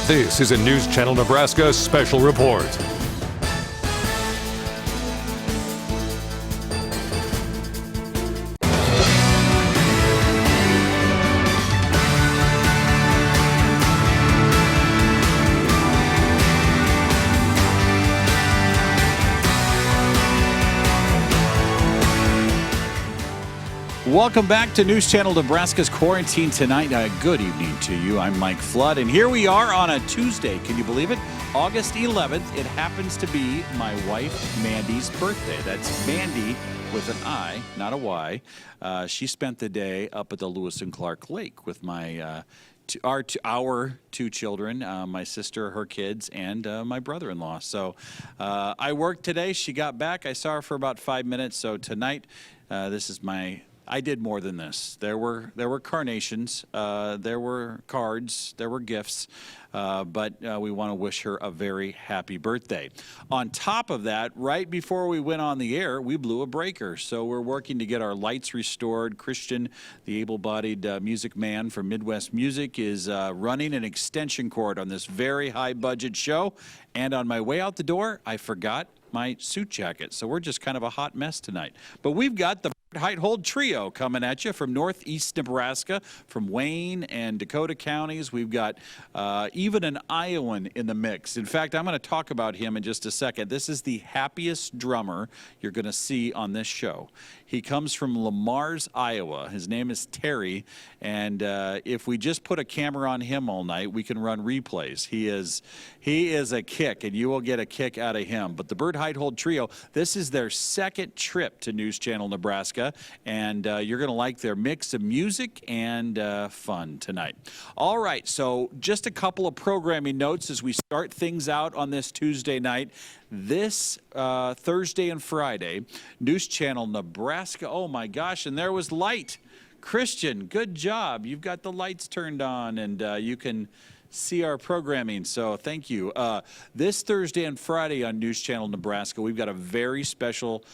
This is a News Channel Nebraska special report. Welcome back to News Channel Nebraska's Quarantine Tonight. Good evening to you. I'm Mike Flood, and here we are on a Tuesday. Can you believe it? August 11th. It happens to be my wife, Mandy's birthday. That's Mandy with an I, not a Y. She spent the day up at the Lewis and Clark Lake with our two children, my sister, her kids, and my brother-in-law. So I worked today. She got back. I saw her for about 5 minutes. So tonight, I did more than this. There were carnations, there were cards, there were gifts, but we want to wish her a very happy birthday. On top of that, right before we went on the air, we blew a breaker. So we're working to get our lights restored. Christian, the able-bodied music man from Midwest Music, is running an extension cord on this very high-budget show. And on my way out the door, I forgot my suit jacket. So we're just kind of a hot mess tonight. But we've got the Heithold Trio coming at you from northeast Nebraska, from Wayne and Dakota counties. We've got even an Iowan in the mix. In fact, I'm going to talk about him in just a second. This is the happiest drummer you're going to see on this show. He comes from Lamar's, Iowa. His name is Terry, and if we just put a camera on him all night, we can run replays. He is a kick, and you will get a kick out of him. But the Bert Heithold Trio, this is their second trip to News Channel Nebraska, and you're going to like their mix of music and fun tonight. All right, so just a couple of programming notes as we start things out on this Tuesday night. This Thursday and Friday, News Channel Nebraska. Oh my gosh, and there was light. Christian, good job. You've got the lights turned on, and you can see our programming, so thank you. This Thursday and Friday on News Channel Nebraska, we've got a very special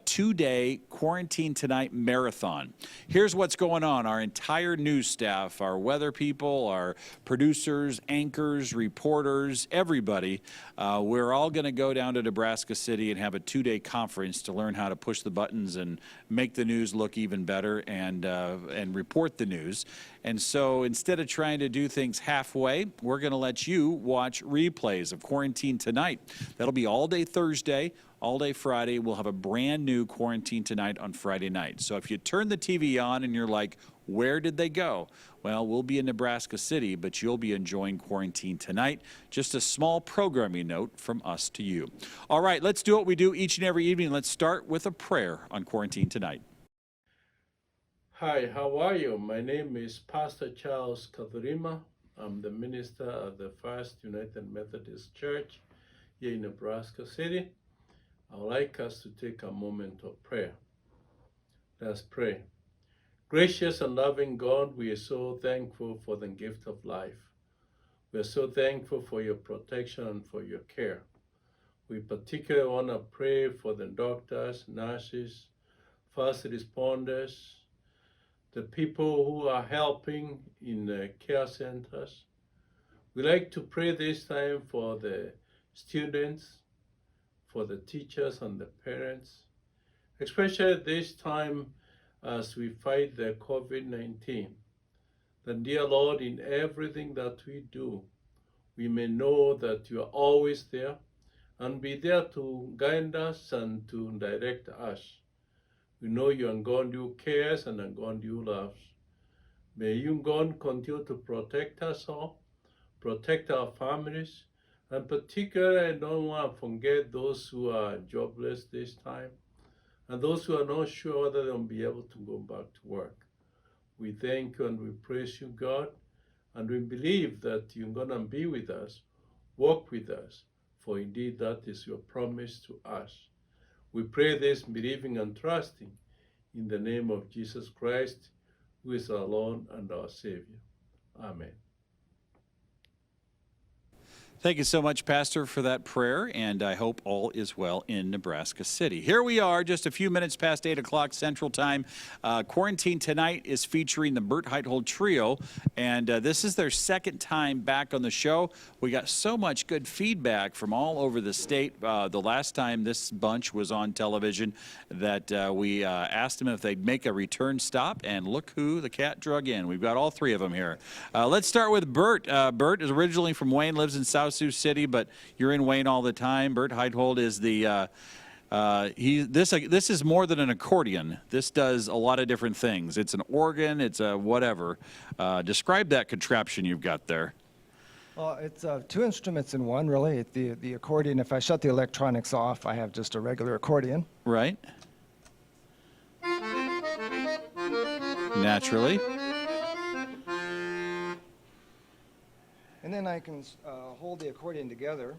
two-day Quarantine Tonight marathon. Here's what's going on. Our entire news staff, our weather people, our producers, anchors, reporters, everybody, we're all going to go down to Nebraska City and have a two-day conference to learn how to push the buttons and make the news look even better and report the news. And so instead of trying to do things halfway, we're going to let you watch replays of Quarantine Tonight. That'll be all day Thursday, all day Friday. We'll have a brand new Quarantine Tonight on Friday night. So if you turn the TV on and you're like, where did they go? Well, we'll be in Nebraska City, but you'll be enjoying Quarantine Tonight. Just a small programming note from us to you. All right, let's do what we do each and every evening. Let's start with a prayer on Quarantine Tonight. Hi, how are you? My name is Pastor Charles Katharima. I'm the minister of the First United Methodist Church here in Nebraska City. I'd like us to take a moment of prayer. Let's pray. Gracious and loving God, we are so thankful for the gift of life. We are so thankful for your protection and for your care. We particularly want to pray for the doctors, nurses, first responders, the people who are helping in the care centers. We like to pray this time for the students, for the teachers and the parents, especially this time as we fight the COVID-19. Then, dear Lord, in everything that we do, we may know that you are always there and be there to guide us and to direct us. We know you are God who cares and God who loves. May you, God, continue to protect us all, protect our families, and particularly I don't want to forget those who are jobless this time, and those who are not sure whether they'll be able to go back to work. We thank you and we praise you, God, and we believe that you're going to be with us, walk with us, for indeed that is your promise to us. We pray this believing and trusting in the name of Jesus Christ, who is our Lord and our Savior. Amen. Thank you so much, Pastor, for that prayer, and I hope all is well in Nebraska City. Here we are, just a few minutes past 8 o'clock Central Time. Quarantine Tonight is featuring the Bert Heithold Trio, and this is their second time back on the show. We got so much good feedback from all over the state. The last time this bunch was on television that we asked them if they'd make a return stop, and look who the cat drug in. We've got all three of them here. Let's start with Bert. Bert is originally from Wayne, lives in South Sioux City, but you're in Wayne all the time. Bert Heithold is the this is more than an accordion. This does a lot of different things. It's an organ. It's a whatever. Describe that contraption you've got there. Well, it's two instruments in one, really. The accordion, if I shut the electronics off, I have just a regular accordion. Right. Naturally. And then I can hold the accordion together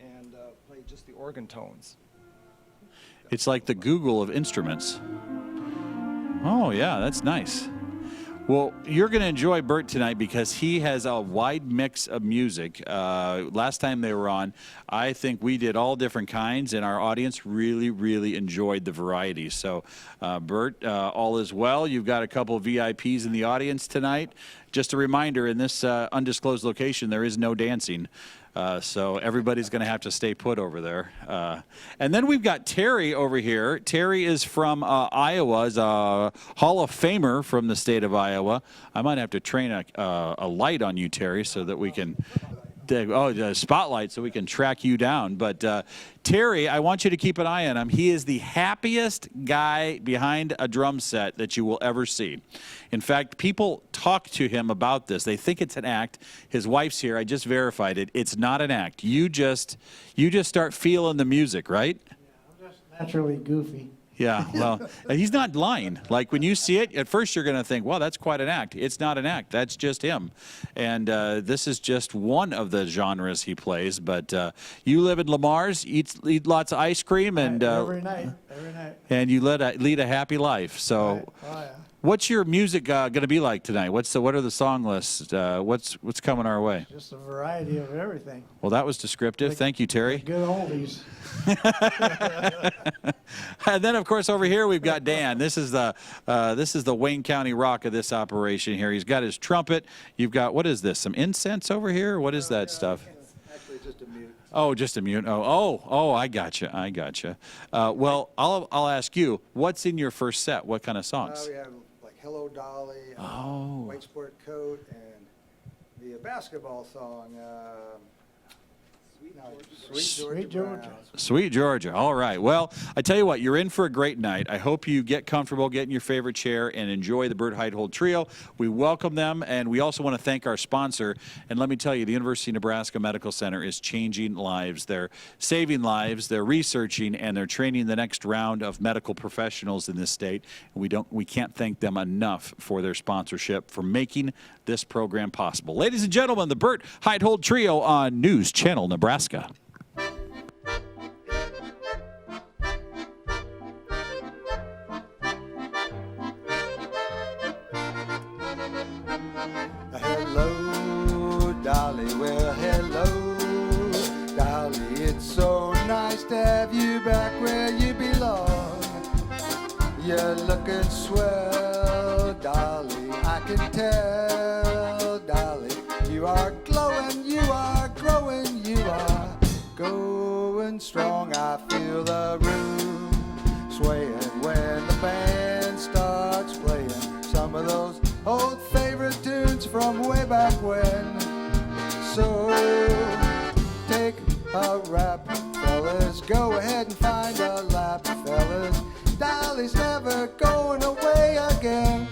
and play just the organ tones. It's like the Google of instruments. Oh, yeah, that's nice. Well, you're going to enjoy Bert tonight because he has a wide mix of music. Last time they were on, I think we did all different kinds, and our audience really, really enjoyed the variety. So, Bert, all is well. You've got a couple of VIPs in the audience tonight. Just a reminder, in this undisclosed location, there is no dancing. So everybody's going to have to stay put over there. And then we've got Terry over here. Terry is from Iowa, is a Hall of Famer from the state of Iowa. I might have to train a light on you, Terry, so that we can... a spotlight so we can track you down. But Terry, I want you to keep an eye on him. He is the happiest guy behind a drum set that you will ever see. In fact, people talk to him about this. They think it's an act. His wife's here. I just verified it. It's not an act. You just start feeling the music, right? Yeah, I'm just naturally goofy. Yeah, well, he's not lying. Like, when you see it, at first you're going to think, wow, that's quite an act. It's not an act. That's just him. And this is just one of the genres he plays. But you live in Lamar's, eat lots of ice cream, and Every night. and you lead a happy life. So Right. Oh, yeah. what's your music going to be like tonight? What are the song lists? What's coming our way? Just a variety of everything. Well, that was descriptive. Thank you, Terry. Good oldies. And then, of course, over here we've got Dan. This is the Wayne County rock of this operation here. He's got his trumpet. You've got, what is this? Some incense over here? What is that stuff? Actually, just a mute. Oh, just a mute. Oh, I gotcha. Well, I'll ask you, what's in your first set? What kind of songs? We have like Hello Dolly, White Sport Coat, and the basketball song, Sweet Georgia. Sweet Georgia. All right. Well, I tell you what, you're in for a great night. I hope you get comfortable, get in your favorite chair, and enjoy the Bert Heithold Trio. We welcome them, and we also want to thank our sponsor. And let me tell you, the University of Nebraska Medical Center is changing lives. They're saving lives, they're researching, and they're training the next round of medical professionals in this state. And we can't thank them enough for their sponsorship, for making this program possible. Ladies and gentlemen, the Bert Heithold Trio on News Channel Nebraska. Hello, Dolly, well, hello, Dolly, it's so nice to have you back where you belong. You're looking swell, Dolly, I can tell, Dolly, you are glowing, you are growing, you are going strong. I feel the room swaying when the band starts playing some of those old favorite tunes from way back when. So take a rap, fellas, go ahead and find a lap, fellas. Dolly's never going away again.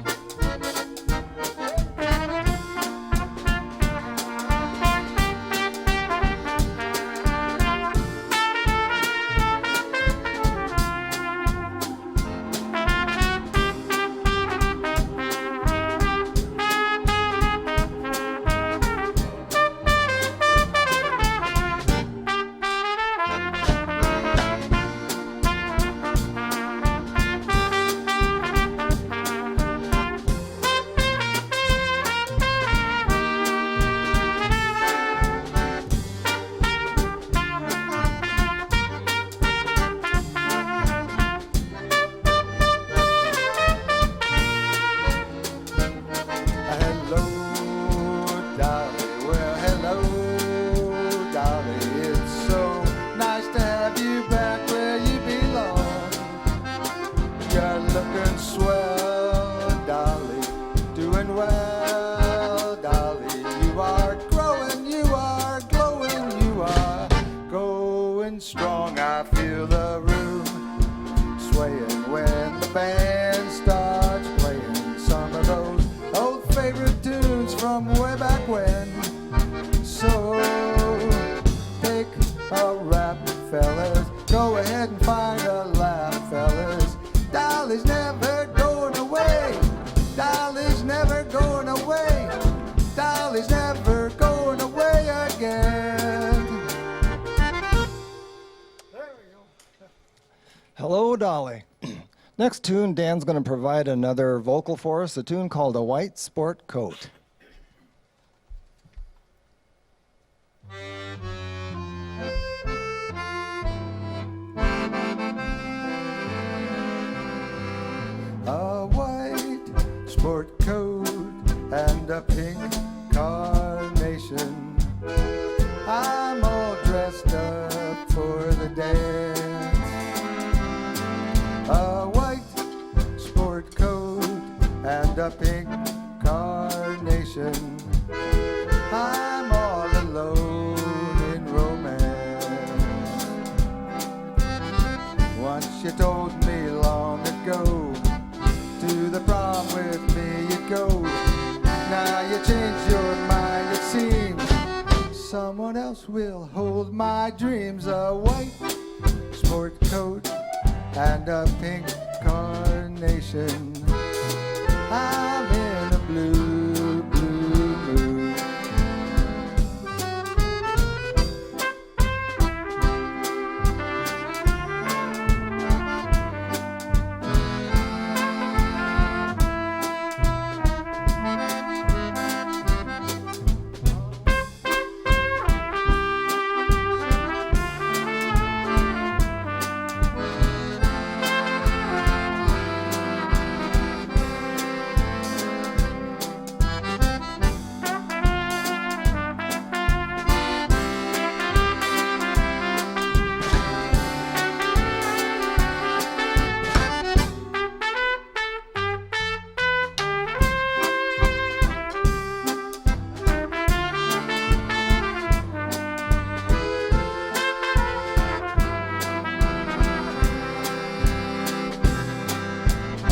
Valley. Next tune, Dan's going to provide another vocal for us, a tune called A White Sport Coat. A white sport coat and a pink carnation. I'm all dressed up for the dance. A white sport coat and a pink carnation. I'm all alone in romance. Once you told me long ago, to the prom with me you go. Now you changed your mind, it seems. Someone else will hold my dreams. A white sport coat and a pink carnation. I'm in a blue, blue mood.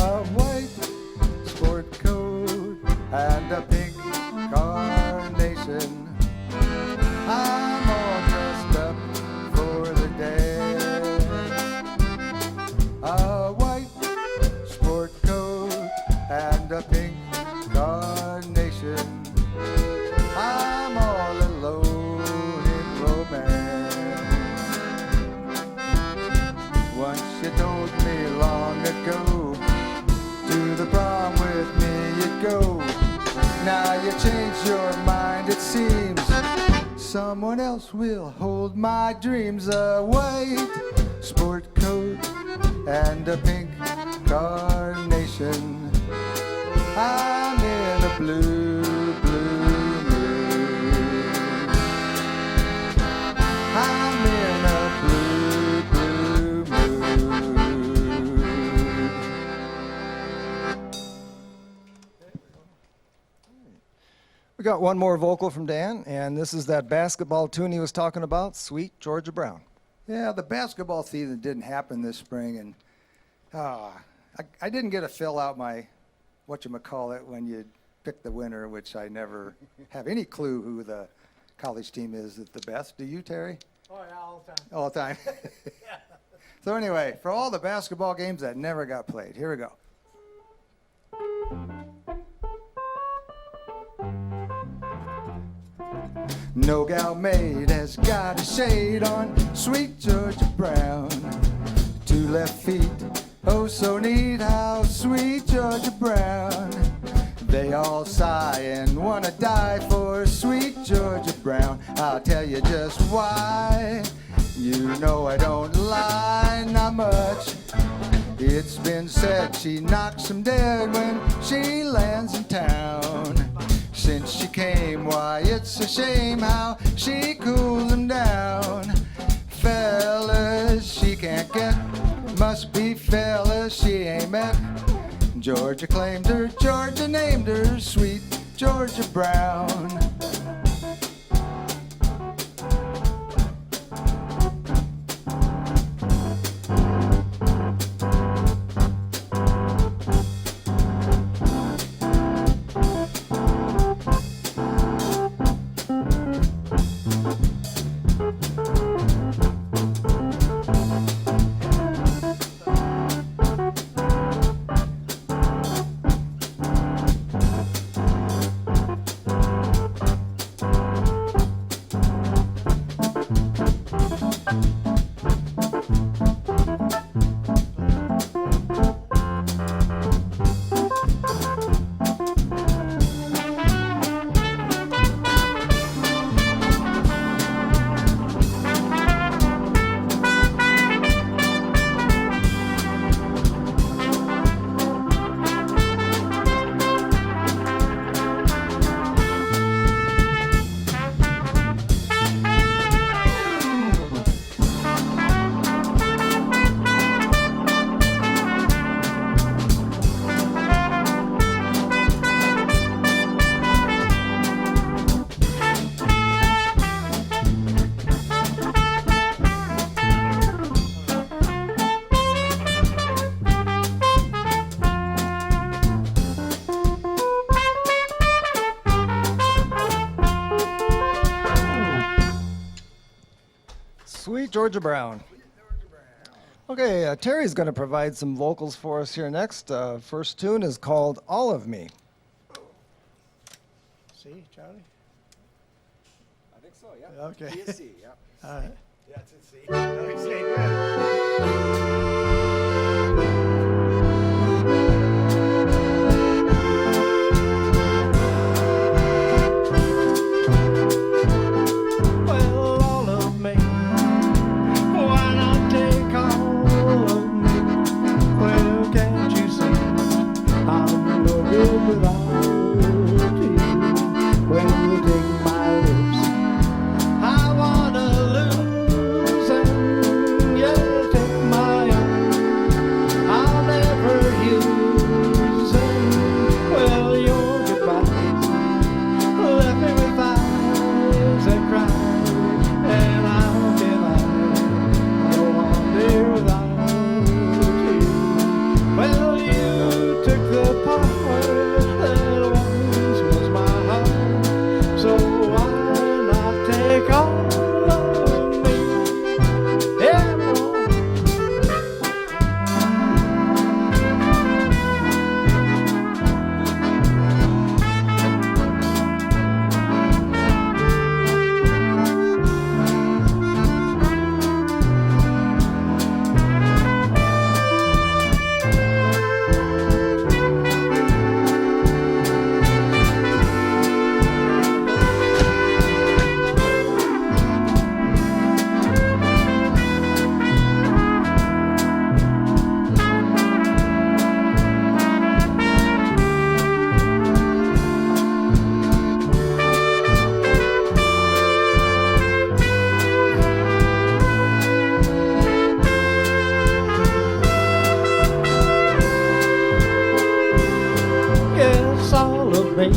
A white sport coat and a pink carnation. I'm all dressed up for the dance. A white sport coat and a pink carnation. I'm all alone in romance. Once you told me long ago, to the prom with me you go. Now you changed your mind, it seems. Someone else will hold my dreams. A white sport coat and a pink carnation. I'm in a blue, blue mood. I'm in a blue, blue mood. We got one more vocal from Dan, and this is that basketball tune he was talking about, Sweet Georgia Brown. Yeah, the basketball season didn't happen this spring, and I didn't get to fill out my whatchamacallit when you pick the winner, which I never have any clue who the college team is at the best. Do you, Terry? Oh, yeah, all the time. All the time. So anyway, for all the basketball games that never got played, here we go. No gal maid has got a shade on sweet Georgia Brown. Two left feet, oh so neat, how sweet Georgia Brown. They all sigh and wanna die for sweet Georgia Brown. I'll tell you just why. You know I don't lie, not much. It's been said she knocks 'em dead when she lands in town. Since she came, why it's a shame how she cools 'em down. Fellas she can't get, must be fellas she ain't met. Georgia claimed her, Georgia named her sweet Georgia Brown. Sweet Georgia Brown. Okay, Terry's going to provide some vocals for us here next. First tune is called All of Me. See, Charlie? I think so, yeah. Okay. C, yeah. All right. Yeah, it's in C. Okay, good. Well, all of me. Why not take all of me? Well, can't you see I'm no good without you? Well, take my lips. I wanna lose them. Yeah, take my arm. I'll never use them. Well, your goodbye left me with eyes that cry. And how can I go on there without you? Well, you took the part that once was my heart. So why not take all of me? Everyone. Yes, all of me.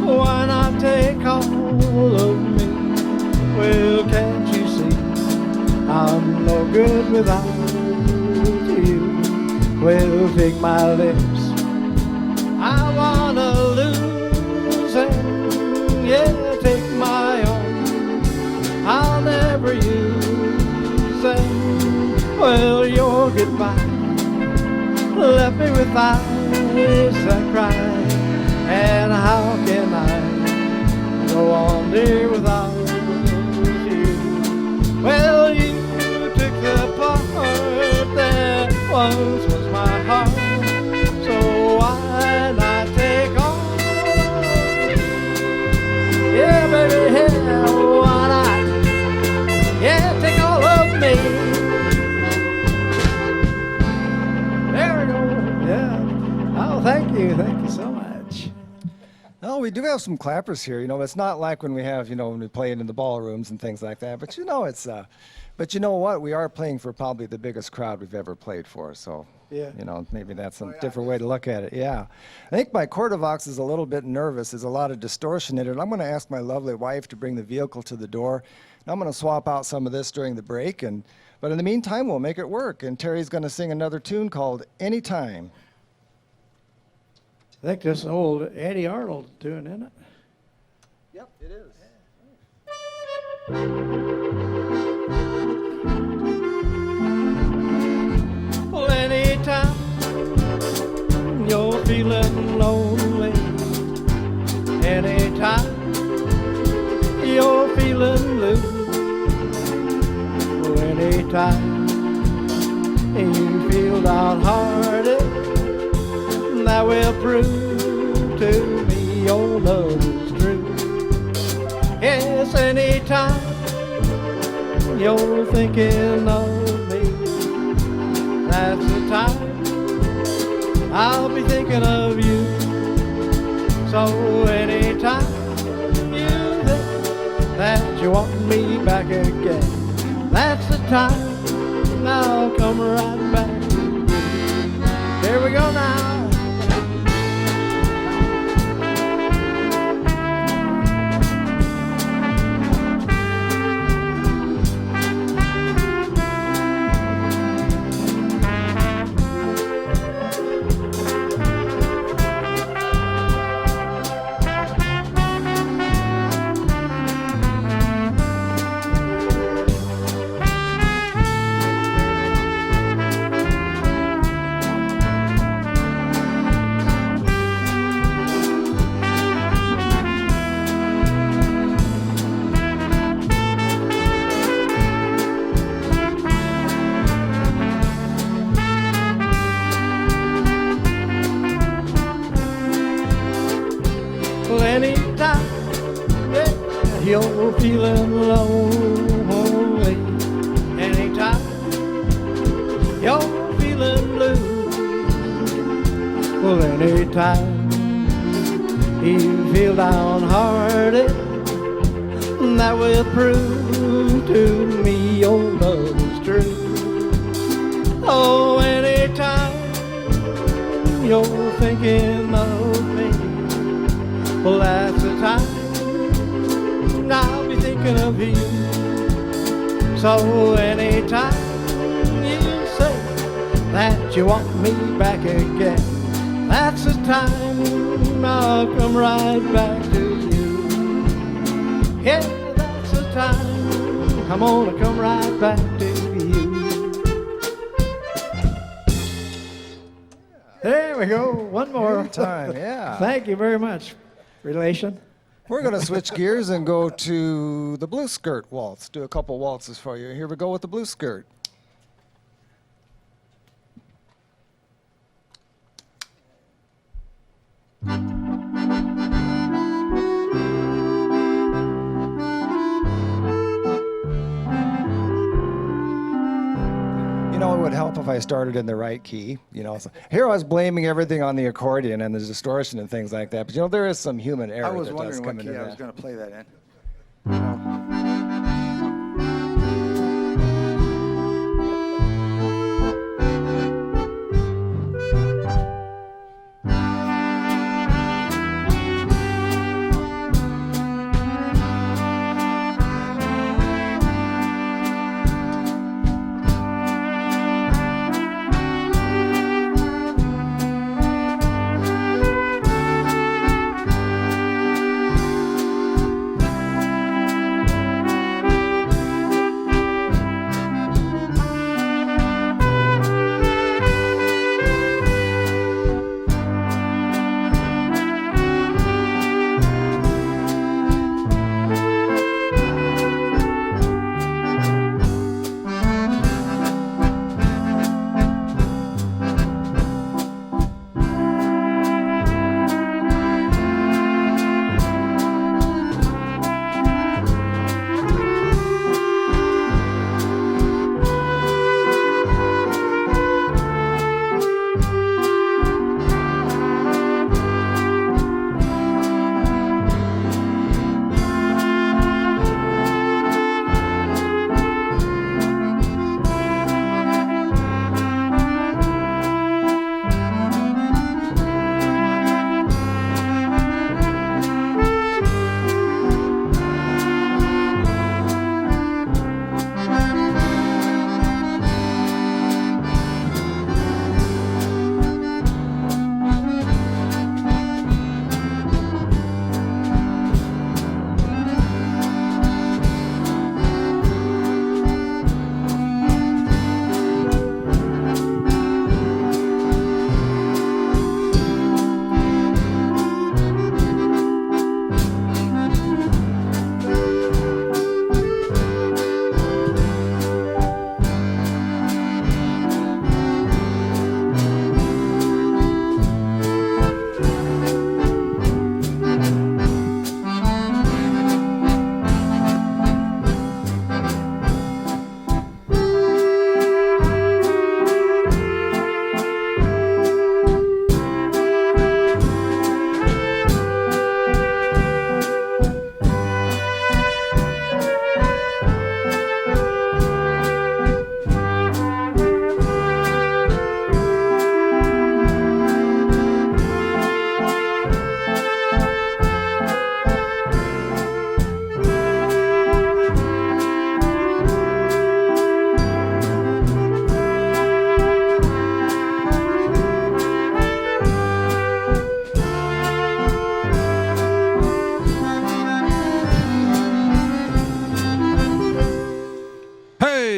Why not take all of me? Well, can't you see I'm no good without you? Well, take my lips. I wanna lose them. Yeah, take my arm. I'll never use them. Well, your goodbye left me with eyes that cry. And how can I go on, dear, without you? Well, you took the part that once was my heart. So why not take all of me? Yeah, baby, yeah, why not? Yeah, take all of me. There we go. Yeah. Oh, thank you. Thank you so much. Oh, we do have some clappers here. You know, it's not like when we have, when we play it in the ballrooms and things like that. But but you know what? We are playing for probably the biggest crowd we've ever played for. So, Yeah. Maybe that's a different way to look at it. Yeah. I think my Quartervox is a little bit nervous. There's a lot of distortion in it. I'm going to ask my lovely wife to bring the vehicle to the door. And I'm going to swap out some of this during the break. But in the meantime, we'll make it work. And Terry's going to sing another tune called Anytime. I think this old Eddie Arnold doing, isn't it? Yep, it is. Well, anytime you're feeling lonely, anytime you're feeling blue, well, anytime you feel downhearted, that will prove to me your love is true. Yes, anytime you're thinking of me, that's the time I'll be thinking of you. So anytime you think that you want me back again, that's the time I'll come right back to you. Here we go now. you're feeling lonely, anytime you're feeling blue, well, anytime you feel downhearted, that will prove to me your love is true. Oh, anytime you're thinking of me, well, that's the time I'll be thinking of you. So anytime you say that you want me back again, that's the time I'll come right back to you. Yeah, that's the time I'm gonna come right back to you. There we go. One more Time, yeah. Thank you very much, relation. We're going to switch gears and go to the blue skirt waltz. Do a couple waltzes for you. Here we go with the blue skirt. You know, it would help if I started in the right key. You know, so here I was blaming everything on the accordion and the distortion and things like that. But you know, there is some human error. I was that does wondering what come key into I was that. going to play that in. You know.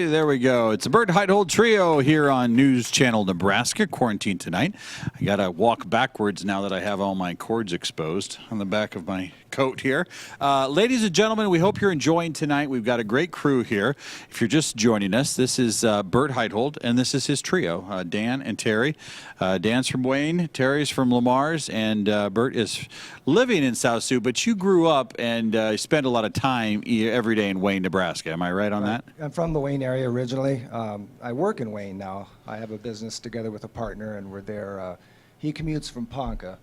There we go. It's a Bird Hidehold Trio here on News Channel Nebraska. Quarantine tonight. I got to walk backwards now that I have all my cords exposed on the back of my coat here. Ladies and gentlemen, we hope you're enjoying tonight. We've got a great crew here. If you're just joining us, this is Bert Heithold, and this is his trio, Dan and Terry. Dan's from Wayne, Terry's from Lamar's, and Bert is living in South Sioux, but you grew up and spent a lot of time every day in Wayne, Nebraska. Am I right on that? I'm from the Wayne area originally. I work in Wayne now. I have a business together with a partner, and we're there. He commutes from Ponca,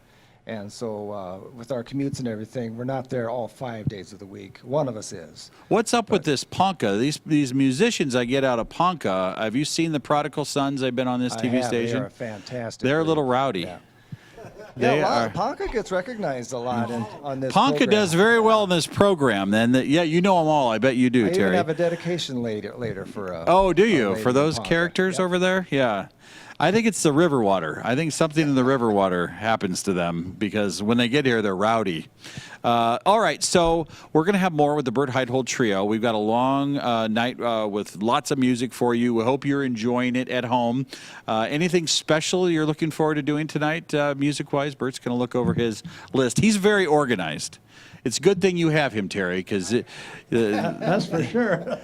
and so with our commutes and everything, we're not there all 5 days of the week. One of us is. What's up with this Ponca? These musicians I get out of Ponca, have you seen the Prodigal Sons? They've been on this TV station. They are fantastic. They're a little rowdy. Yeah. They are. Ponca gets recognized a lot on this Ponca program. does very well in this program. Then, yeah, you know them all. I bet you do, I Terry. even have a dedication later for. Oh, do you? lady For in those Ponca. characters Yep. over there? Yeah. I think it's the river water. I think something in the river water happens to them because when they get here, they're rowdy. All right, so we're going to have more with the Bert Heithold Trio. We've got a long night with lots of music for you. We hope you're enjoying it at home. Anything special you're looking forward to doing tonight, music-wise? Bert's going to look over his list. He's very organized. It's a good thing you have him, Terry, because That's for sure.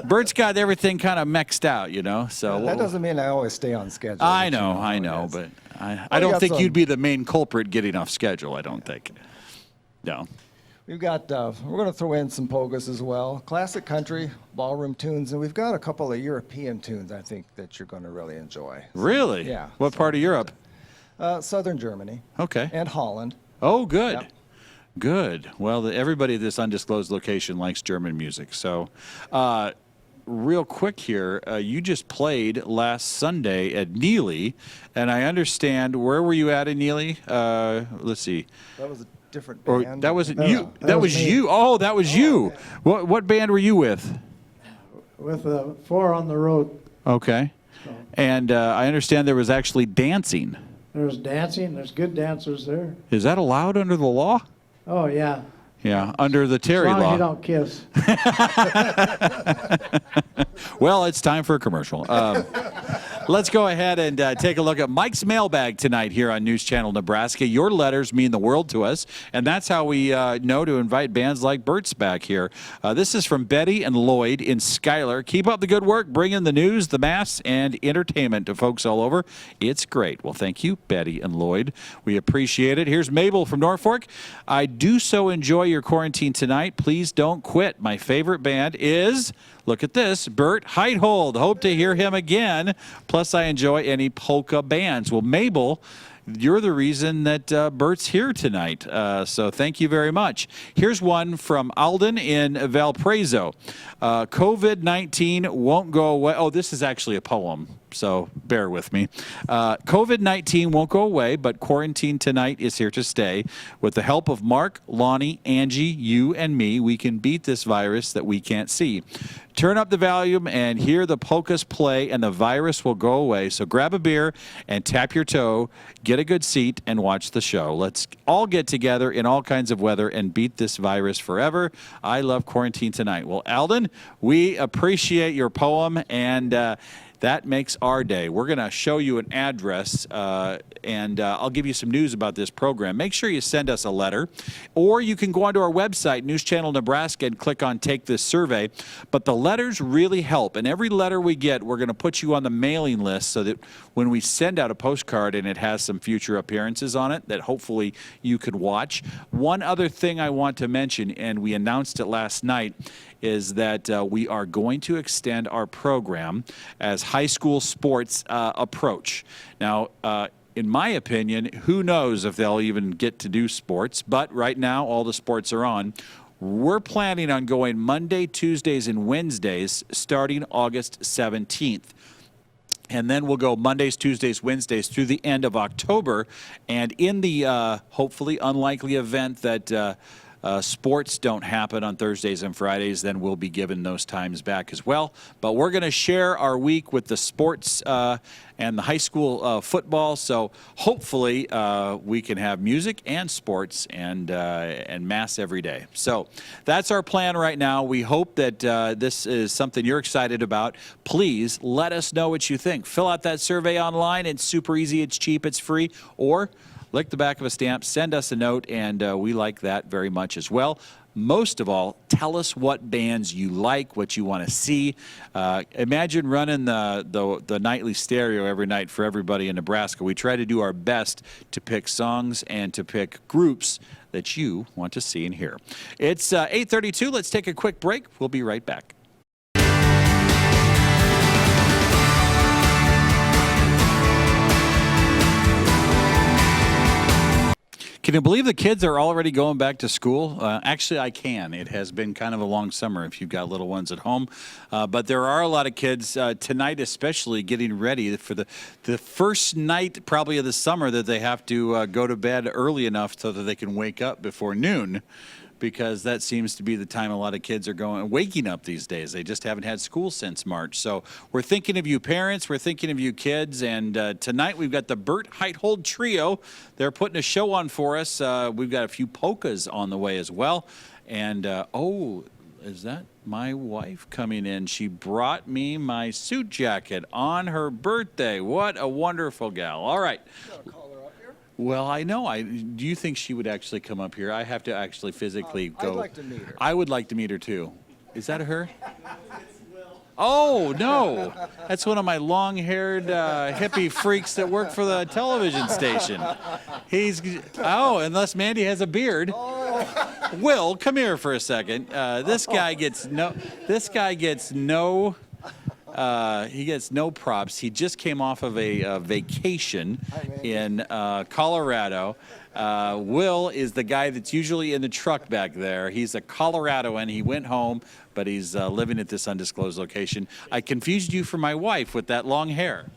Bert's got everything kind of mixed out, you know. So That doesn't mean I always stay on schedule. I but know, how I it know, is. but I we don't got think some- you'd be the main culprit getting off schedule. I don't think. No. We've got, we're going to throw in some polkas as well, classic country, ballroom tunes, and we've got a couple of European tunes I think that you're going to really enjoy. Really? Yeah. What part of Europe? Southern Germany Okay. and Holland. Oh, good. Yep. Good. Well, everybody at this undisclosed location likes German music. So, real quick here, you just played last Sunday at Neely, and I understand, where were you at in Neely? Let's see. That was a different Or band. that wasn't No, you. that That was was me. you. Oh, that was you. What band were you with? With 4 on the road. Okay. And I understand there was actually dancing. There's dancing. There's good dancers there. Is that allowed under the law? Oh, yeah. Yeah, under the As Terry long as law. you don't kiss. Well, it's time for a commercial. Let's go ahead and take a look at Mike's mailbag tonight here on News Channel Nebraska. Your letters mean the world to us, and that's how we know to invite bands like Bert's back here. This is from Betty and Lloyd in Schuyler. Keep up the good work, bringing the news, the mass, and entertainment to folks all over. It's great. Well, thank you, Betty and Lloyd. We appreciate it. Here's Mabel from Norfolk. I do so enjoy your quarantine tonight. Please don't quit. My favorite band is... Look at this, Bert Heithold. Hope to hear him again. Plus, I enjoy any polka bands. Well, Mabel, you're the reason that Bert's here tonight. So thank you very much. Here's one from Alden in Valparaiso. COVID-19 won't go away. Oh, this is actually a poem, so bear with me. COVID-19 won't go away, but quarantine tonight is here to stay. With the help of Mark, Lonnie, Angie, you, and me, we can beat this virus that we can't see. Turn up the volume and hear the polkas play, and the virus will go away. So grab a beer and tap your toe, get a good seat, and watch the show. Let's all get together in all kinds of weather and beat this virus forever. I love quarantine tonight. Well, Alden, we appreciate your poem, and that makes our day. We're going to show you an address, and I'll give you some news about this program. Make sure you send us a letter, or you can go onto our website, News Channel Nebraska, and click on Take This Survey. But the letters really help, and every letter we get, we're going to put you on the mailing list so that when we send out a postcard and it has some future appearances on it that hopefully you could watch. One other thing I want to mention, and we announced it last night, is that we are going to extend our program as high school sports approach. Now, in my opinion, who knows if they'll even get to do sports, but right now all the sports are on. We're planning on going Monday, Tuesdays, and Wednesdays starting August 17th. And then we'll go Mondays, Tuesdays, Wednesdays through the end of October. And in the hopefully unlikely event that sports don't happen on Thursdays and Fridays, then we'll be given those times back as well. But we're going to share our week with the sports and the high school football. So hopefully we can have music and sports and mass every day. So that's our plan right now. We hope that this is something you're excited about. Please let us know what you think. Fill out that survey online. It's super easy. It's cheap. It's free. Or lick the back of a stamp, send us a note, and we like that very much as well. Most of all, tell us what bands you like, what you want to see. Imagine running the nightly stereo every night for everybody in Nebraska. We try to do our best to pick songs and to pick groups that you want to see and hear. It's 8:32. Let's take a quick break. We'll be right back. Can you believe the kids are already going back to school? Actually, I can. It has been kind of a long summer if you've got little ones at home. But there are a lot of kids tonight especially getting ready for the first night probably of the summer that they have to go to bed early enough so that they can wake up before noon, because that seems to be the time a lot of kids are waking up these days. They just haven't had school since March. So we're thinking of you parents, we're thinking of you kids, and tonight we've got the Bert Heithold Trio. They're putting a show on for us. We've got a few polkas on the way as well. And, oh, is that my wife coming in? She brought me my suit jacket on her birthday. What a wonderful gal. All right. Well, I know. Do you think she would actually come up here? I have to actually physically go. I'd like to meet her. I would like to meet her too. Is that her? Oh, no. That's one of my long-haired hippie freaks that work for the television station. Unless Mandy has a beard. Will, come here for a second. This guy gets no props. He just came off of a vacation in Colorado. Will is the guy that's usually in the truck back there. He's a Coloradoan. He went home, but he's living at this undisclosed location. I confused you for my wife with that long hair.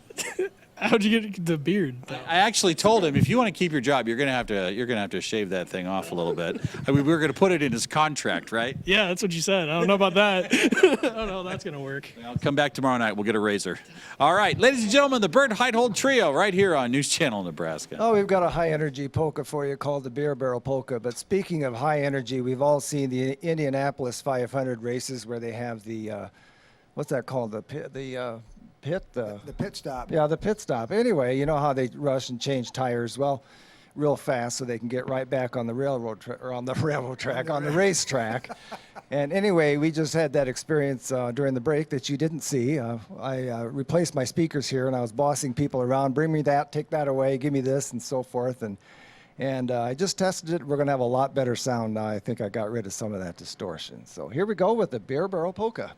How'd you get the beard? I actually told him, if you want to keep your job, you're gonna have to shave that thing off a little bit. I mean, we were gonna put it in his contract, right? Yeah, that's what you said. I don't know about that. I don't know how that's gonna work. I'll come back tomorrow night. We'll get a razor. All right, ladies and gentlemen, the Bert Heithold Trio right here on News Channel Nebraska. Oh, we've got a high-energy polka for you called the Beer Barrel Polka. But speaking of high energy, we've all seen the Indianapolis 500 races where they have the, what's that called? The pit stop. Yeah, the pit stop. Anyway, you know how they rush and change tires, well, real fast so they can get right back on the on the racetrack. And anyway, we just had that experience during the break that you didn't see. I replaced my speakers here, and I was bossing people around. Bring me that, take that away, give me this, and so forth. And I just tested it. We're going to have a lot better sound now. I think I got rid of some of that distortion. So here we go with the Beer Barrel Polka.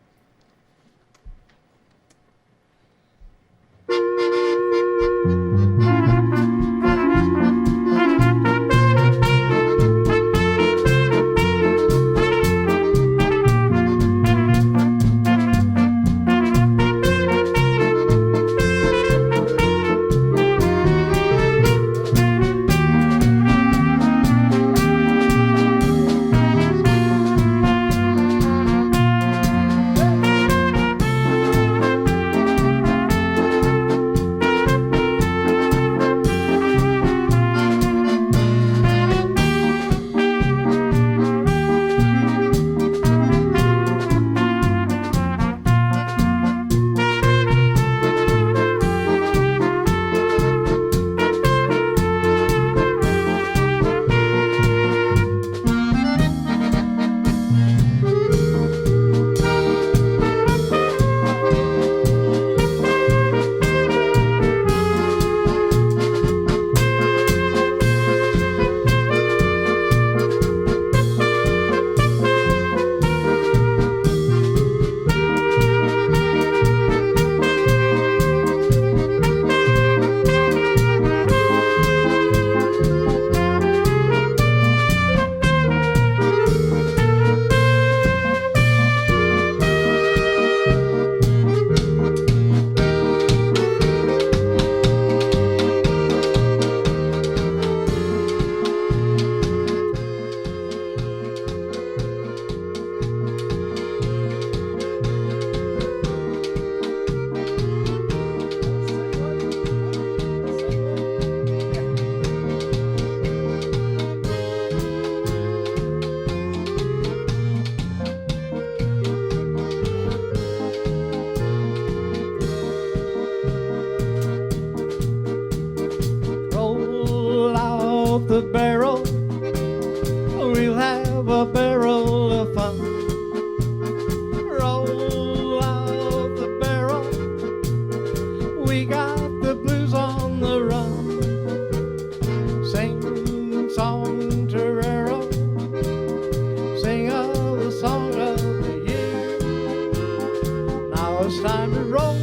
it's time to roll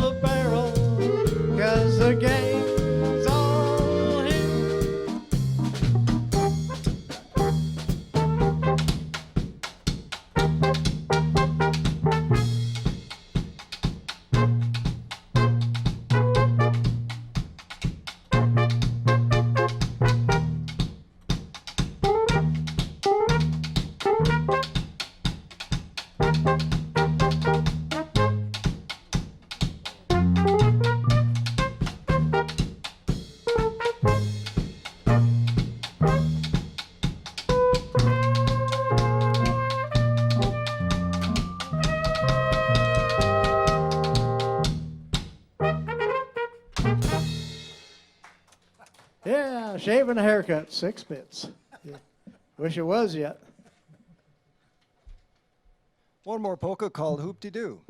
the barrel, 'cause the gang's all here. Yeah, shave and a haircut, 6 bits. Yeah. Wish it was yet. One more polka called Hoop-de-Doo.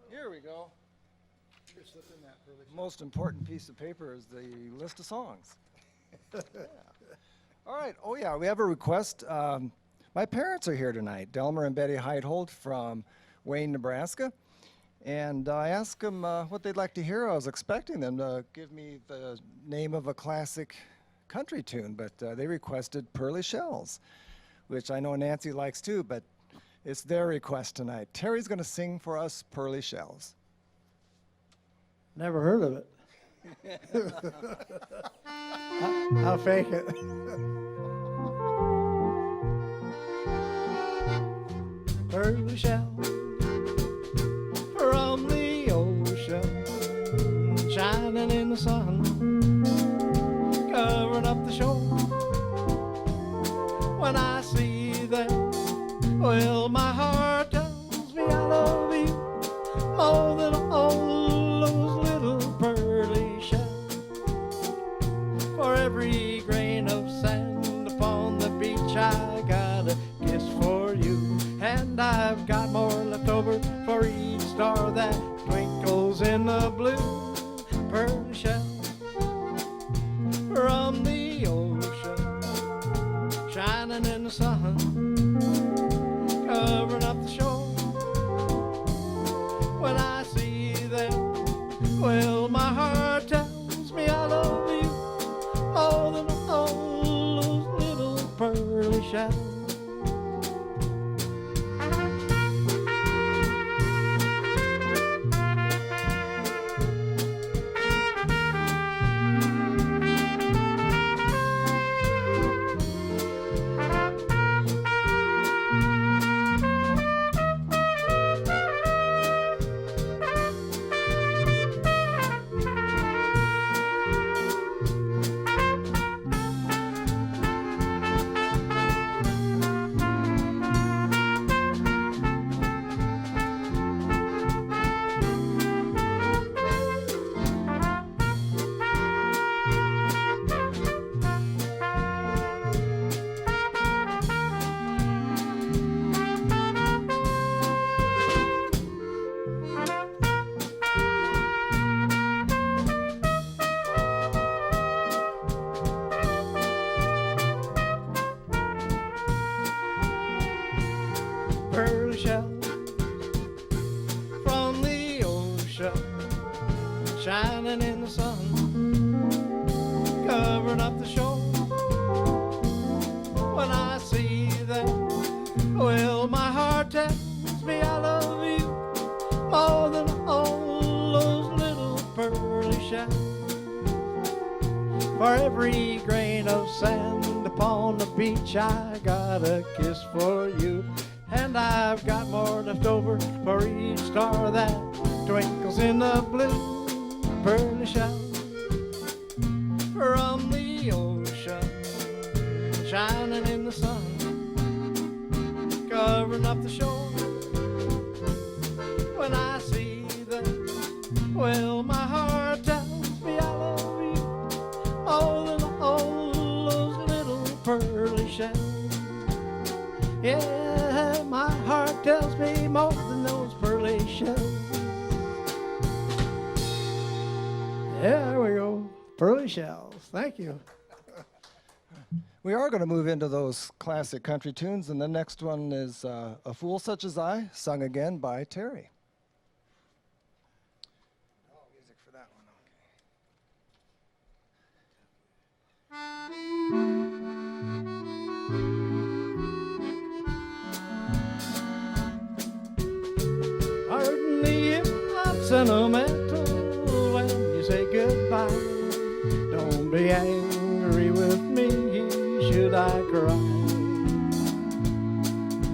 Here we go. Most important piece of paper is the list of songs. Yeah. All right. Oh, yeah, we have a request. My parents are here tonight, Delmer and Betty Heidholt from Wayne, Nebraska. And I asked them what they'd like to hear. I was expecting them to give me the name of a classic country tune, but they requested Pearly Shells, which I know Nancy likes too, but it's their request tonight. Terry's going to sing for us Pearly Shells. Never heard of it. I'll fake it. Pearly shells from the ocean, shining in the sun, covering up the shore. When I see them, well, my heart tells me I love you more than all those little pearly shells. For every grain of sand upon the beach, I got a kiss for you. And I've got more left over for each star that twinkles in the blue. Pearly shells from the ocean, shining in the sun, covering up the shore. When I see them, well, my heart tells me I love you more than all those little pearly shells. shining in the sun, covering up the shore. When I see them, well, my heart tells me I love you more than all those little pearly shells. For every grain of sand upon the beach, I got a kiss for you. And I've got more left over for each star that twinkles in the blue pearly shell. From the ocean, shining in the sun, covering up the shore. When I see them, well, my heart tells me I love you more than all those little pearly shells. Yeah, my heart tells me more than those pearly shells. There we go, pearly shells. Thank you. We are going to move into those classic country tunes, and the next one is A Fool Such As I, sung again by Terry. Oh, music for that one, Pardon me if I'm sentimental when you say goodbye. Don't be angry with me, should I cry?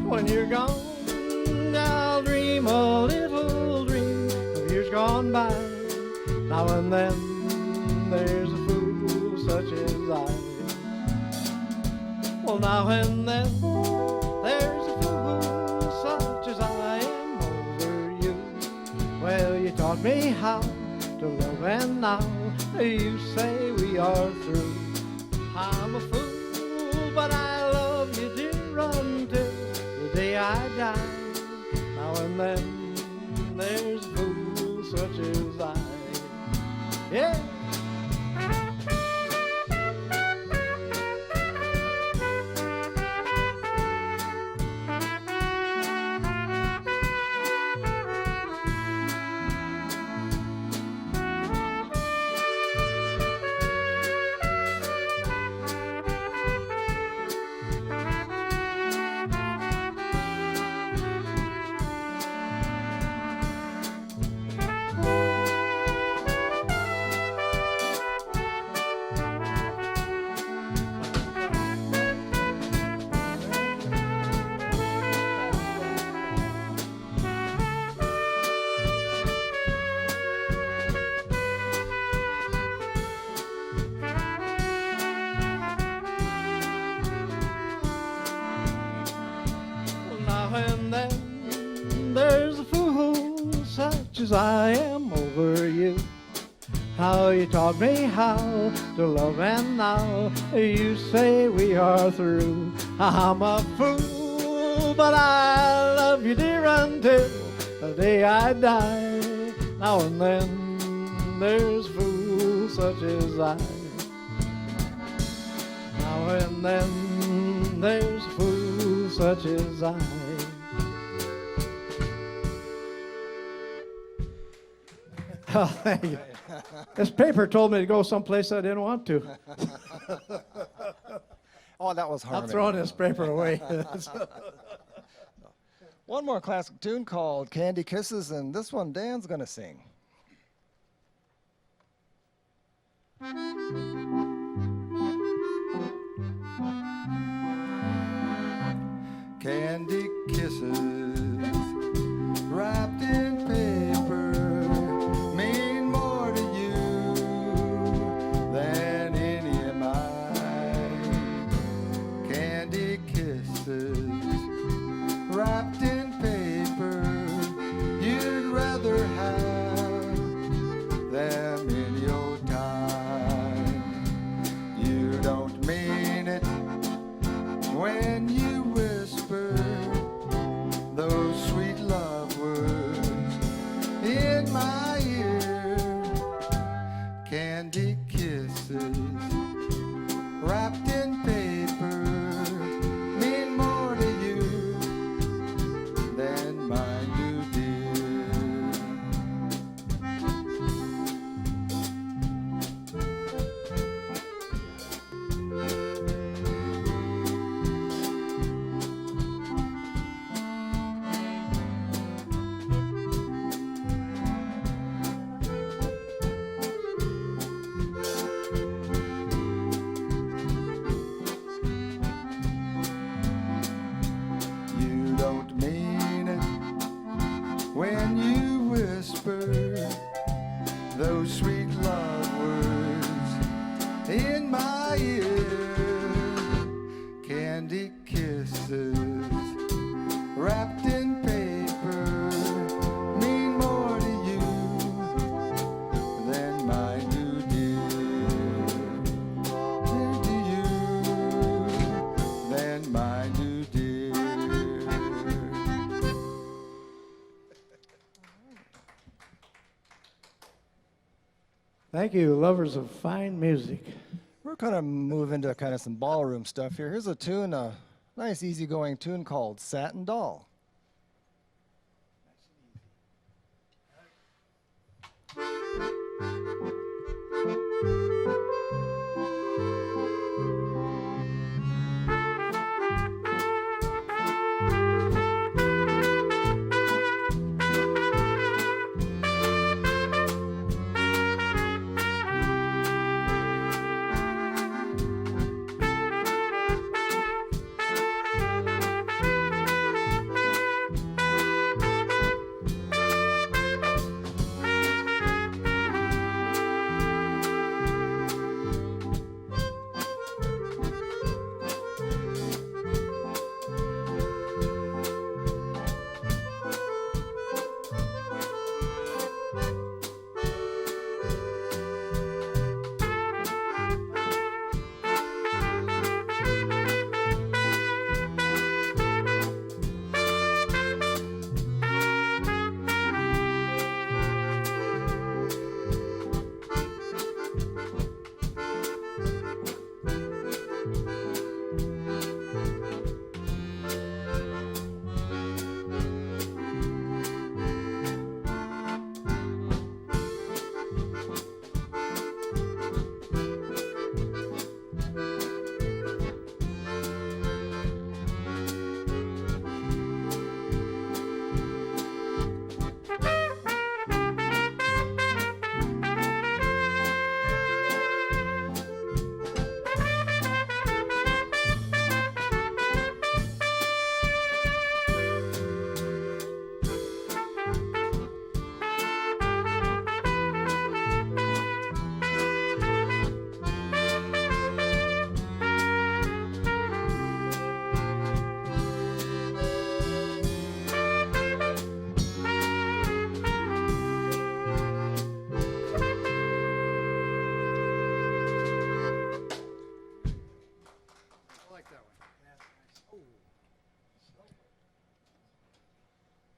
When you're gone, I'll dream a little dream of years gone by. Now and then, there's a fool such as I. Well, now and then, there's a fool such as I am over you. Well, you taught me how to love, and now you say we are through. I'm a fool, but I love you, dear, until the day I die. Now and then, there's a fool such as I. Yeah. And then there's a fool such as I am over you. How you taught me how to love, and now you say we are through. I'm a fool, but I love you, dear, until the day I die. Now and then there's a fool such as I. Now and then there's a fool such as I. Oh, thank you. This paper told me to go someplace I didn't want to. Oh, that was harmony. I'm throwing this paper away. One more classic tune called Candy Kisses, and this one Dan's going to sing. Candy kisses wrapped in paper mean more to you than any of mine. Candy kisses wrapped in paper you'd rather have than any old time. You don't mean it when you whisper those those sweet love words in my ear. Candy kisses wrapped in paper mean more to you than my new dear. Dear to you than my new dear. Thank you, lovers of fine music. We're going to move into kind of some ballroom stuff here. Here's a tune, a nice easygoing tune called Satin Doll.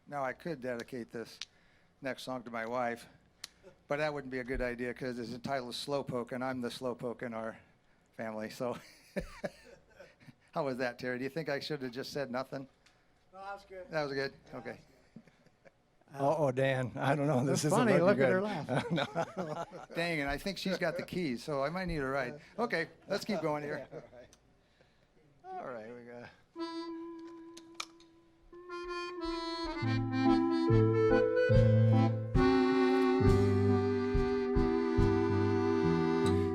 Now, I could dedicate this next song to my wife, but that wouldn't be a good idea because it's entitled Slowpoke, and I'm the Slowpoke in our family. So, how was that, Terry? Do you think I should have just said nothing? No, that was good. That was good? Okay. Oh, Dan, I don't know. This It's isn't funny. looking Look at good. her laugh. Dang it, I think she's got the keys, so I might need a ride. Okay, let's keep going here. All right, we got.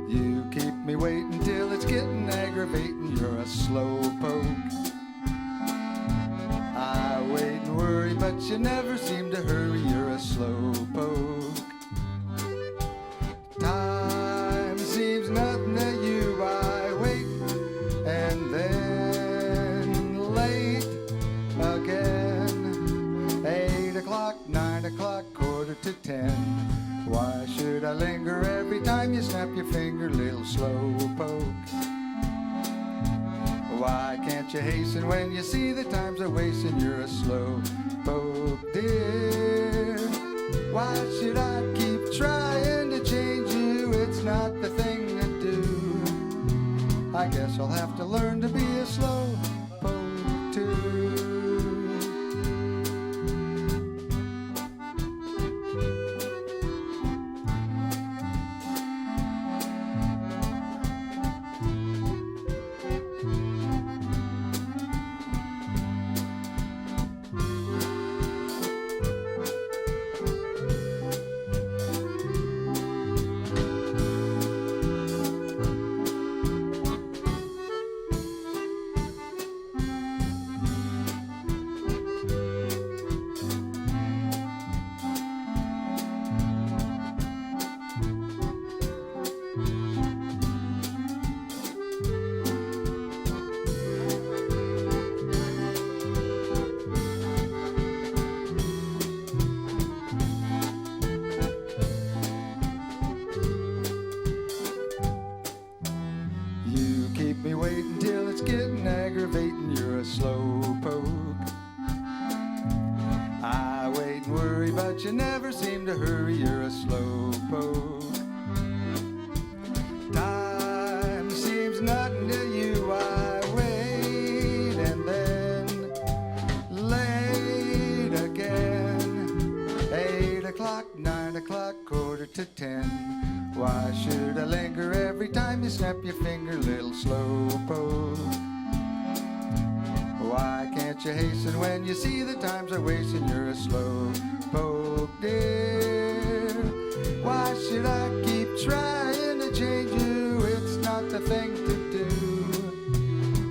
You keep me waiting till it's getting aggravating. You're a slowpoke. I wait and worry, but you never seem to hurry. You're a slowpoke. Time seems nothing to you. I wait and then late again. 8 o'clock, 9 o'clock, 9:45. Why should I linger every time you snap your finger, little slowpoke? Why can't you hasten when you see the times are wasting? You're a slowpoke, dear. Why should I keep trying to change you? It's not the thing to do. I guess I'll have to learn to be a slowpoke too. you never seem to hurry, you're a slowpoke. Time seems nothing to you, I wait, and then late again. 8 o'clock, 9 o'clock, 9:45. Why should I linger every time you snap your finger, little slowpoke? Why can't you hasten when you see the times are wasting? You're a slowpoke, dear. Why should I keep trying to change you? It's not the thing to do.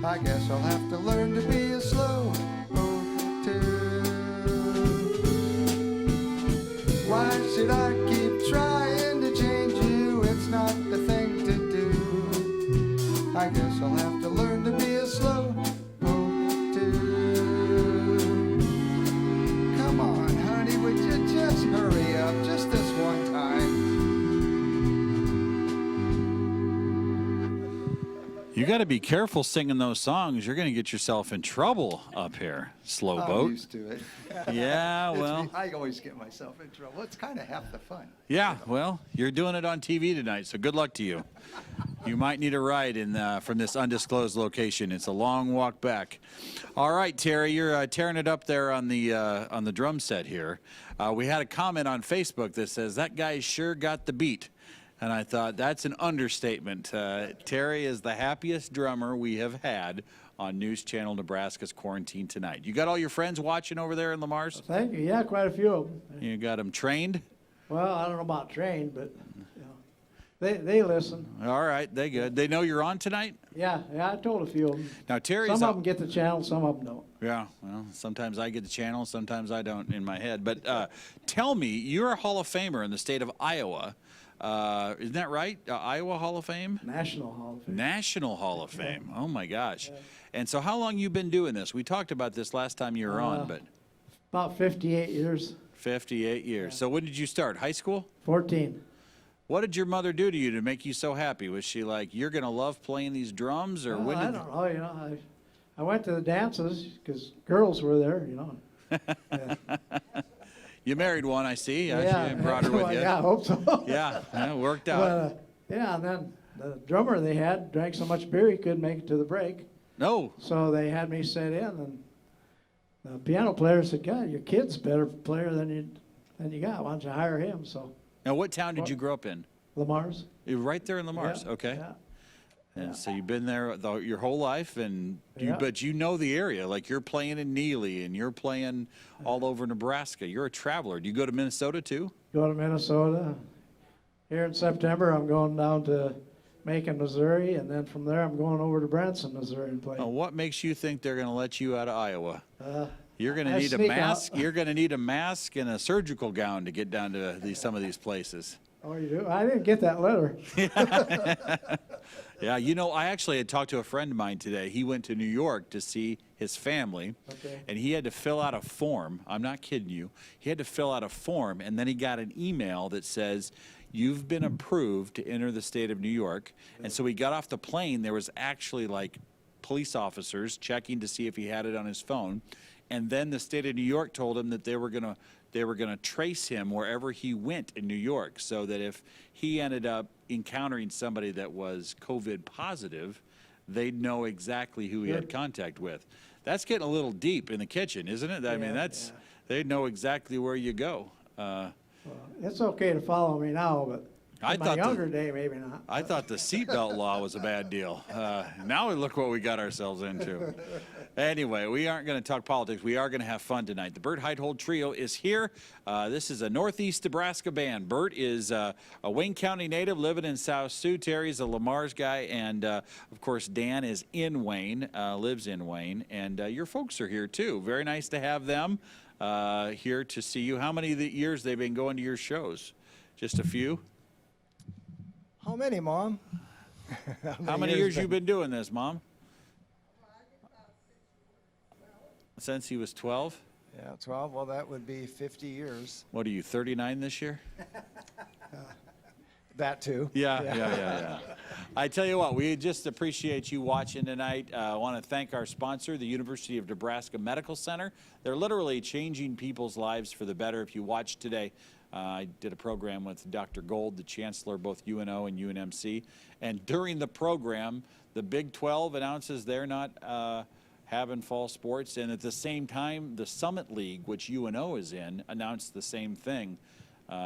I guess I'll have to learn to be a slowpoke too. Why should I keep trying to change you? It's not the thing to do. I guess I'll have to learn to be a slowpoke too. Come on, honey, would you just hurry up just this one time? You got to be careful singing those songs. You're going to get yourself in trouble up here, I'm Slowboat. used to it. Yeah, well. I always get myself in trouble. It's kind of half the fun. Yeah, well, you're doing it on TV tonight, so good luck to you. You might need a ride from this undisclosed location. It's a long walk back. All right, Terry, you're tearing it up there on the drum set here. We had a comment on Facebook that says, that guy sure got the beat. And I thought, that's an understatement. Terry is the happiest drummer we have had on News Channel Nebraska's Quarantine Tonight. You got all your friends watching over there in Lamar's? Thank you. Yeah, quite a few of them. You got them trained? Well, I don't know about trained, but you know, they listen. All right, they good. They know you're on tonight? Yeah, I told a few of them. Now, Terry's Some of them get the channel, some of them don't. Yeah, well, sometimes I get the channel, sometimes I don't in my head. But tell me, you're a Hall of Famer in the state of Iowa. Isn't that right? Iowa Hall of Fame? National Hall of Fame. National Hall of Fame. Oh, my gosh. And so how long you been doing this? We talked about this last time you were on, but... About 58 years. 58 years. So when did you start? High school? 14. What did your mother do to you to make you so happy? Was she like, you're going to love playing these drums? Or when I did... don't know, you know. I went to the dances because girls were there, you know. You married one, I see. You brought her with you. Yeah, I hope so. Yeah, it worked out. But, yeah, and then the drummer they had drank so much beer he couldn't make it to the break. No. So they had me sit in, and the piano player said, God, your kid's a better player than you got. Why don't you hire him? So. Now, what town did you grow up in? Lamar's. You're right there in Lamar's. Yeah, Okay. Yeah. And so you've been there your whole life, but you know the area. Like you're playing in Neely, and you're playing all over Nebraska. You're a traveler. Do you go to Minnesota too? Go to Minnesota. Here in September, I'm going down to Macon, Missouri, and then from there, I'm going over to Branson, Missouri, and play. Now, what makes you think they're going to let you out of Iowa? You're going to I need a sneak mask. out. You're going to need a mask and a surgical gown to get down to some of these places. Oh, you do? I didn't get that letter. Yeah, you know, I actually had talked to a friend of mine today. He went to New York to see his family, and he had to fill out a form. I'm not kidding you. He had to fill out a form, and then he got an email that says, you've been approved to enter the state of New York. And so he got off the plane. There was actually like police officers checking to see if he had it on his phone. And then the state of New York told him that they were going to trace him wherever he went in New York, so that if he ended up encountering somebody that was COVID positive, they'd know exactly who he had contact with. That's getting a little deep in the kitchen, isn't it? I mean, they'd know exactly where you go. Well, it's okay to follow me now, but in my younger day, maybe not. I thought the seatbelt law was a bad deal. Now look what we got ourselves into. Anyway, we aren't going to talk politics. We are going to have fun tonight. The Bert Heithold Trio is here. This is a Northeast Nebraska band. Bert is a Wayne County native living in South Sioux. Terry's a Lamar's guy. And, of course, Dan is in Wayne, lives in Wayne. And your folks are here, too. Very nice to have them here to see you. How many years they've been going to your shows? Just a few? How many, Mom? How many years you been doing this, Mom? Since he was 12? Yeah, 12. Well, that would be 50 years. What are you, 39 this year? That too. Yeah. I tell you what, we just appreciate you watching tonight. I want to thank our sponsor, the University of Nebraska Medical Center. They're literally changing people's lives for the better. If you watch today, I did a program with Dr. Gold, the chancellor, both UNO and UNMC. And during the program, the Big 12 announces they're not having fall sports. And at the same time, the Summit League, which UNO is in, announced the same thing.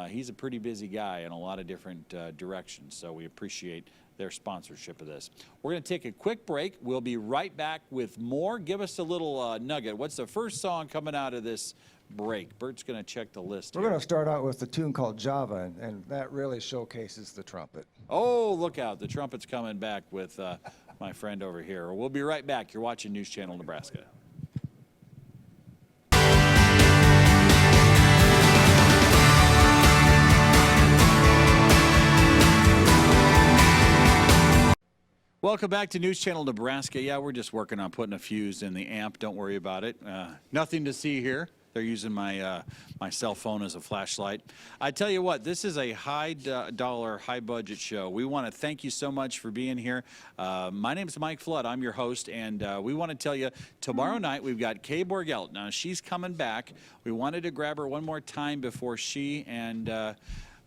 He's a pretty busy guy in a lot of different directions, so we appreciate their sponsorship of this. We're going to take a quick break. We'll be right back with more. Give us a little nugget. What's the first song coming out of this break? Bert's going to check the list. We're going to start out with a tune called Java, and that really showcases the trumpet. Oh, look out. The trumpet's coming back with my friend over here. We'll be right back. You're watching News Channel Nebraska. Welcome back to News Channel Nebraska. Yeah, we're just working on putting a fuse in the amp. Don't worry about it. Nothing to see here. They're using my my cell phone as a flashlight. I tell you what, this is a high-dollar, high-budget show. We want to thank you so much for being here. My name is Mike Flood. I'm your host, and we want to tell you, tomorrow night we've got Kay Borgelt. Now, she's coming back. We wanted to grab her one more time before she and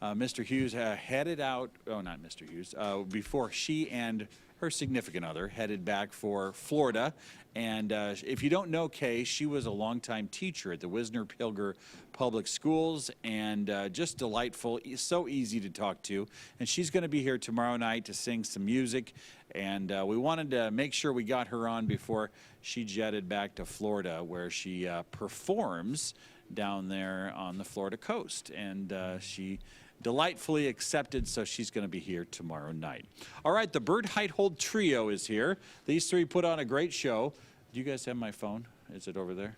Mr. Hughes headed out. Oh, not Mr. Hughes. Before she and her significant other headed back for Florida. And if you don't know Kay, she was a longtime teacher at the Wisner-Pilger Public Schools, and just delightful, so easy to talk to. And she's going to be here tomorrow night to sing some music, and we wanted to make sure we got her on before she jetted back to Florida, where she performs down there on the Florida coast. And she delightfully accepted, so she's going to be here tomorrow night. All right, the Bert Heithold Trio is here. These three put on a great show. Do you guys have my phone? Is it over there?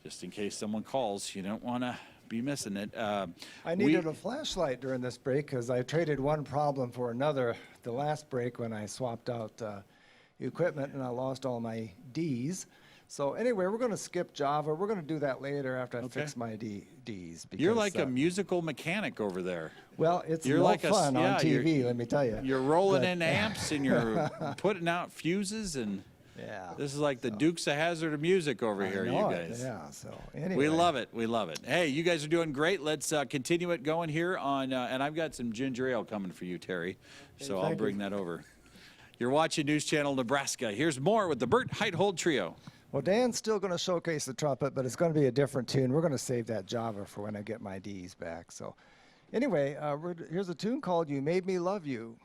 Just in case someone calls, you don't want to be missing it. I needed a flashlight during this break because I traded one problem for another the last break when I swapped out equipment and I lost all my Ds. So anyway, we're going to skip Java. We're going to do that later after I fix my Ds. Because, you're like a musical mechanic over there. Well, it's you're no like fun on TV, let me tell you. You're rolling in amps and you're putting out fuses, and this is like the Dukes of Hazzard of music over here, you guys. Yeah, so anyway. We love it. We love it. Hey, you guys are doing great. Let's continue it going here on, and I've got some ginger ale coming for you, Terry, so I'll bring that over. You're watching News Channel Nebraska. Here's more with the Bert Heithold Trio. Well, Dan's still going to showcase the trumpet, but it's going to be a different tune. We're going to save that Java for when I get my Ds back. So anyway, here's a tune called You Made Me Love You.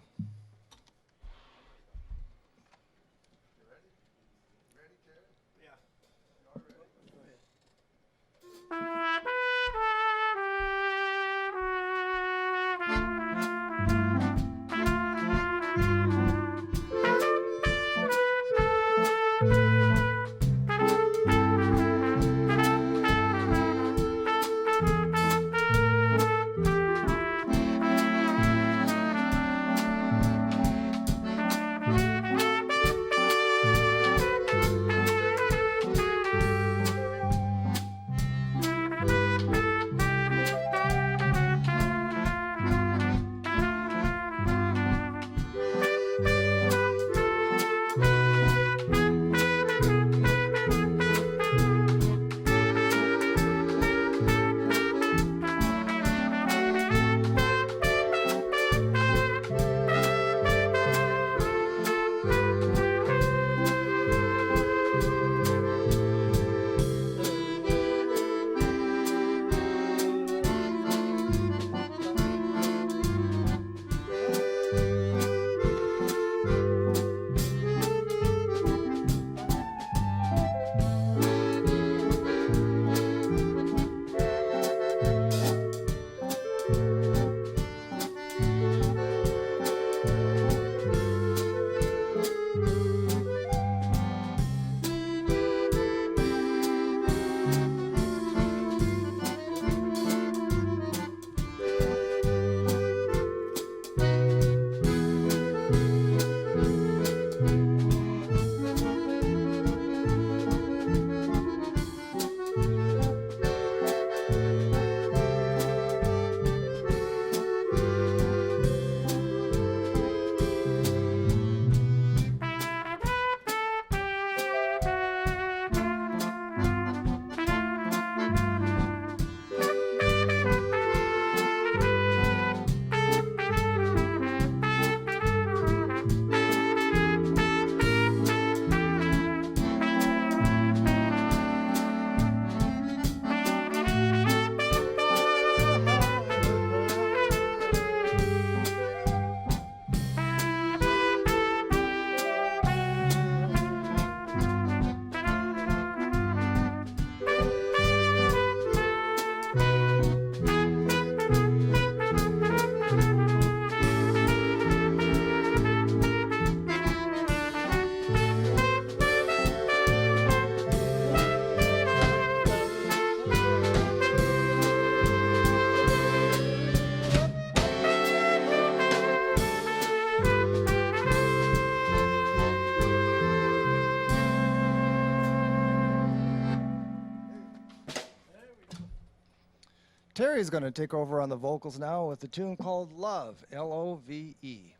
Terry's going to take over on the vocals now with a tune called Love, L-O-V-E.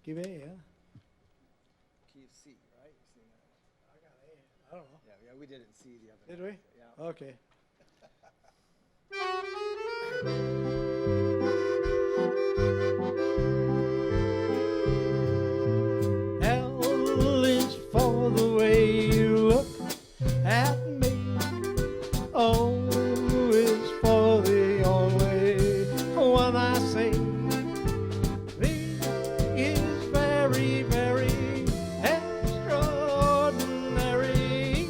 Give A, yeah. Key of C, right? I got A. I don't know. Yeah, we did it in C the other Did night. we? Yeah. Okay. L is for the way you look at me. O is for the only one I see. V is very, very extraordinary.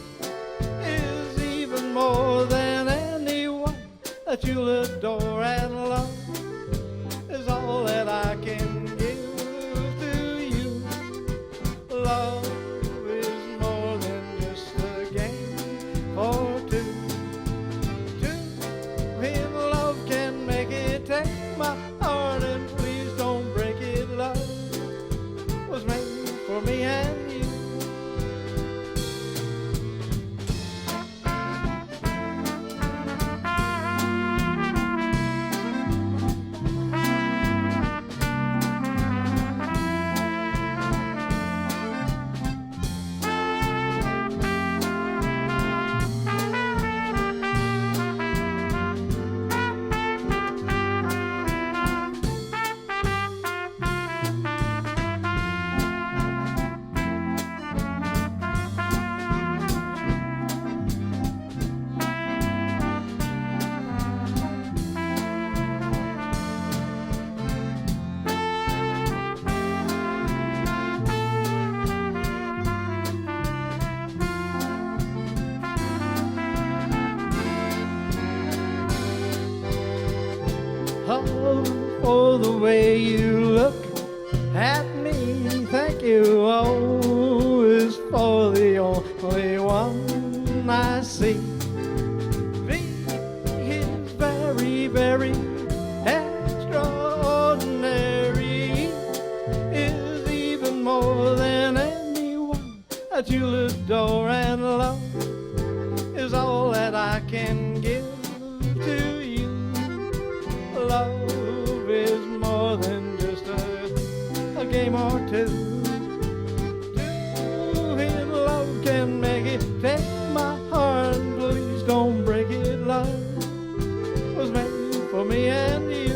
Is even more than anyone that you'll adore and love. Is all that I can give to you. Love is more than just a game for two. Two in love can make it. Take my heart and please don't break it. Love was made for me and you. Love for the way you look at me. Thank you. O is for the only one I see. V is very, very extraordinary. Is even more than anyone that you'll adore and love. Is all that I can give to you. Love is more than just a game or two. Two in love can make it. Take my heart and please don't break it. Love was made for me and you.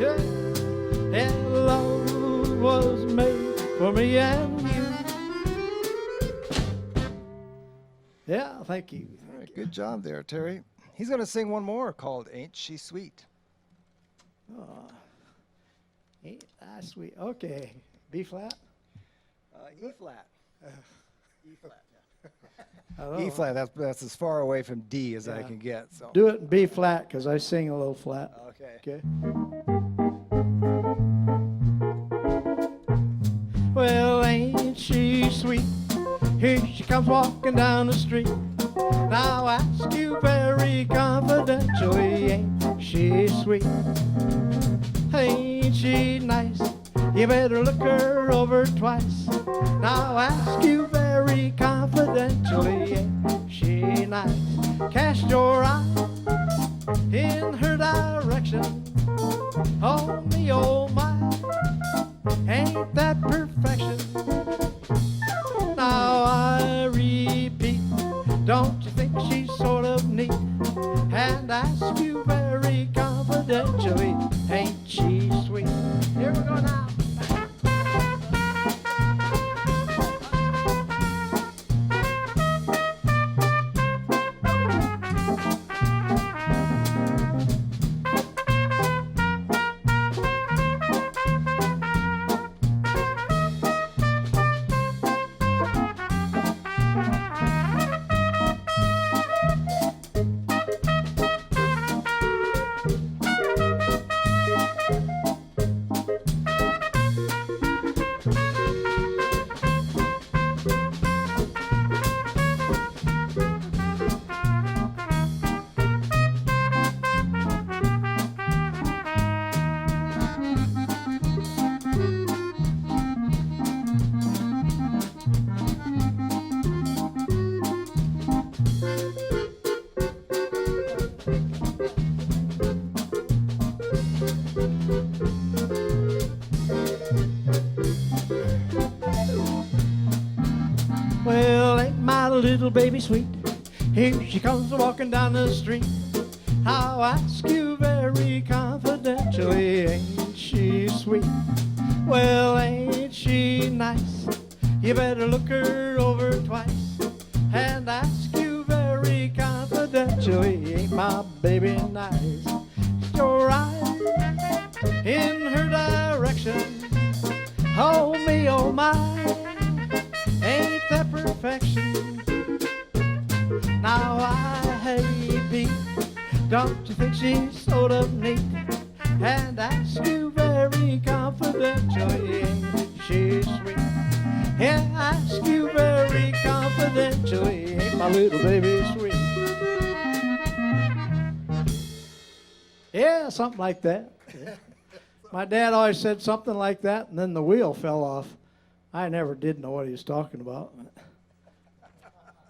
Yeah, yeah, love was made for me and you. Yeah, thank you. All right, good job there, Terry. He's going to sing one more called Ain't She Sweet. Ain't that sweet? Okay. B flat? E flat. E flat, Hello. E flat, that's as far away from D as I Yeah. can get. So. Do it in B flat because I sing a little flat. Okay. Okay. Well, ain't she sweet? Here she comes walking down the street. Now I ask you very confidentially, ain't she sweet? Ain't she nice? You better look her over twice. Now I ask you very confidentially, ain't she nice? Cast your eye in her direction. Oh me, oh my, ain't that perfection? Now I repeat, don't you think she's sort of neat? And ask you very confidentially, ain't she sweet? Here we go now. little baby sweet. Here she comes walking down the street. I'll ask you very confidentially, ain't she sweet? Well, ain't she nice? You better look her over twice and ask you very confidentially, ain't my baby nice? Your eyes in her direction, oh me, oh my, ain't that perfection? Now I hate Pete, don't you think she's sort of neat? And ask you very confidentially, ain't she sweet? Yeah, ask you very confidentially, ain't my little baby sweet? Yeah, something like that. Yeah. My dad always said something like that, and then the wheel fell off. I never did know what he was talking about.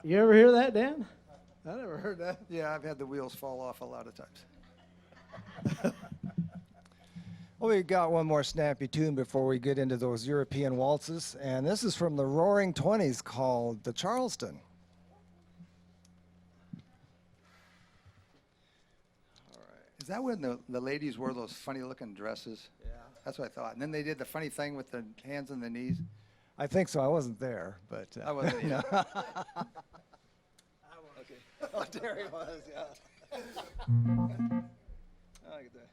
You ever hear that, Dan? I never heard that. Yeah, I've had the wheels fall off a lot of times. Well, we got one more snappy tune before we get into those European waltzes, and this is from the Roaring Twenties called the Charleston. Is that when the ladies wore those funny-looking dresses? Yeah. That's what I thought. And then they did the funny thing with the hands on the knees. I think so. I wasn't there, but I wasn't either. Oh, there he was, yeah. I like that.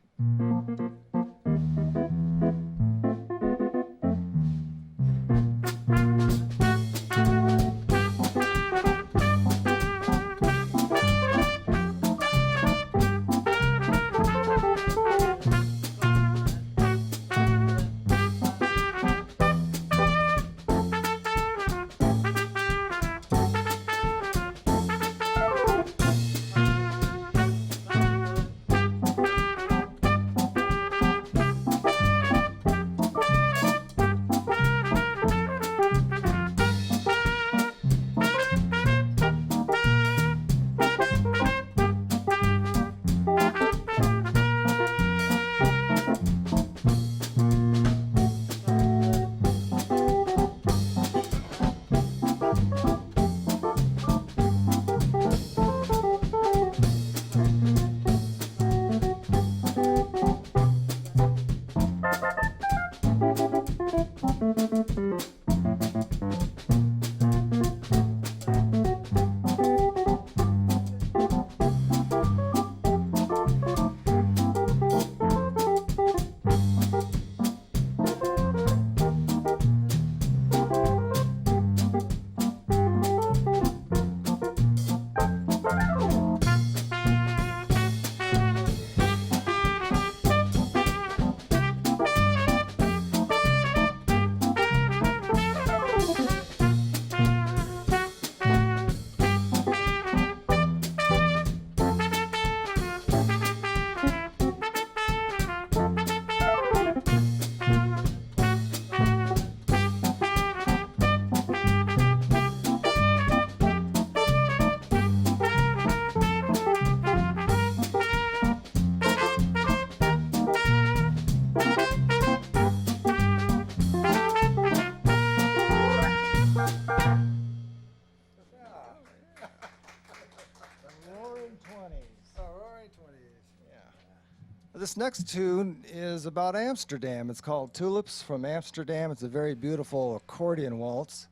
This next tune is about Amsterdam. It's called Tulips from Amsterdam. It's a very beautiful accordion waltz.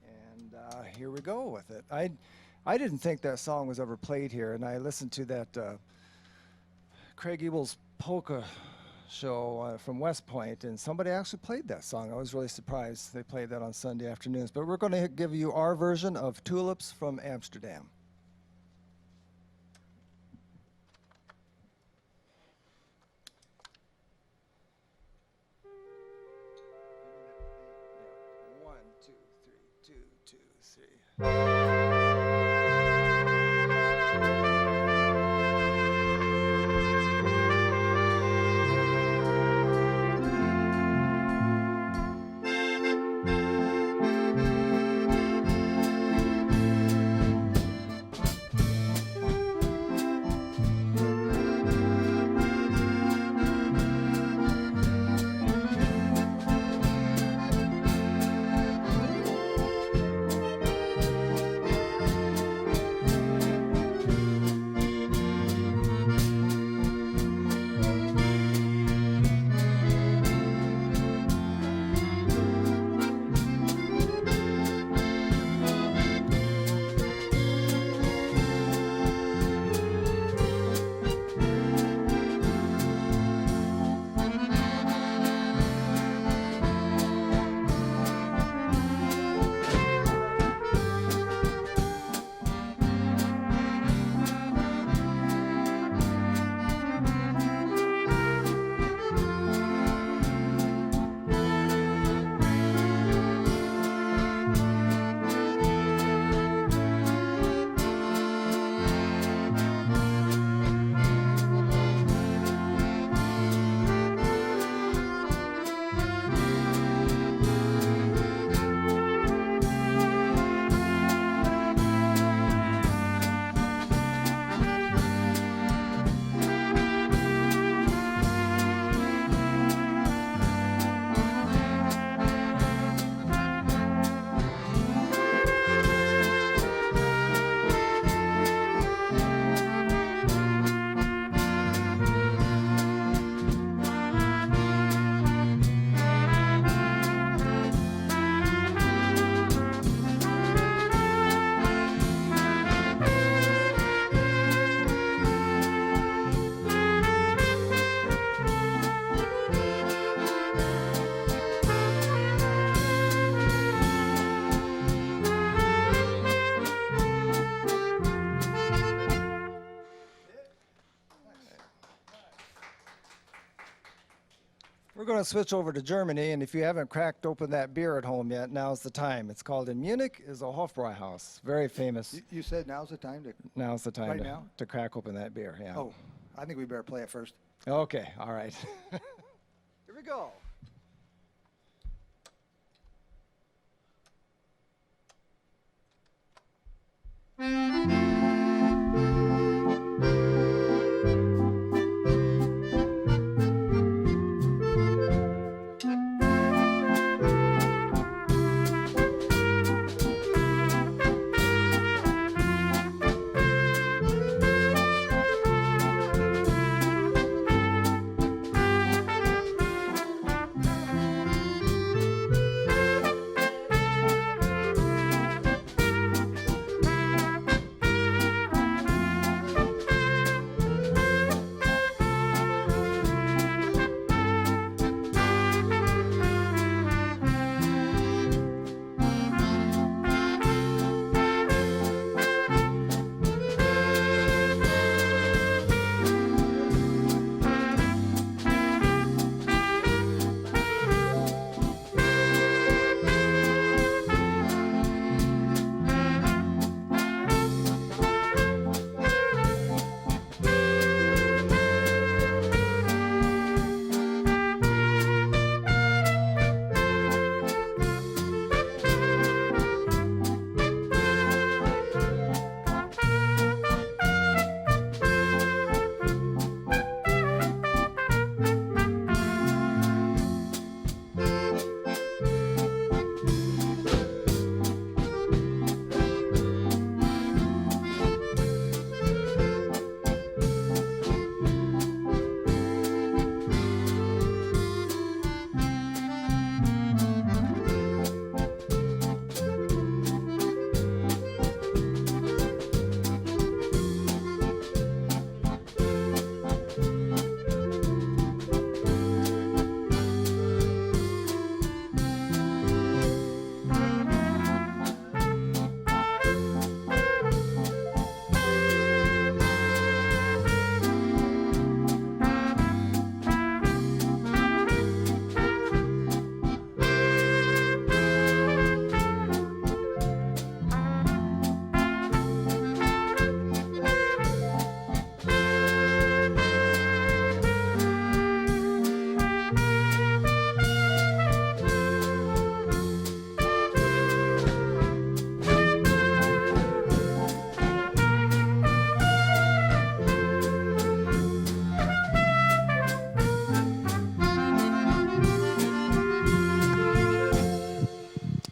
And here we go with it. I didn't think that song was ever played here, and I listened to that Craig Ebel's polka show from West Point, and somebody actually played that song. I was really surprised they played that on Sunday afternoons. But we're going to give you our version of Tulips from Amsterdam. We're going to switch over to Germany, and if you haven't cracked open that beer at home yet, now's the time. It's called in Munich is a Hofbräuhaus, very famous. You said now's the time to. Now's the time Right to, now? to crack open that beer. Yeah. Oh, I think we better play it first. Okay. All right. Here we go.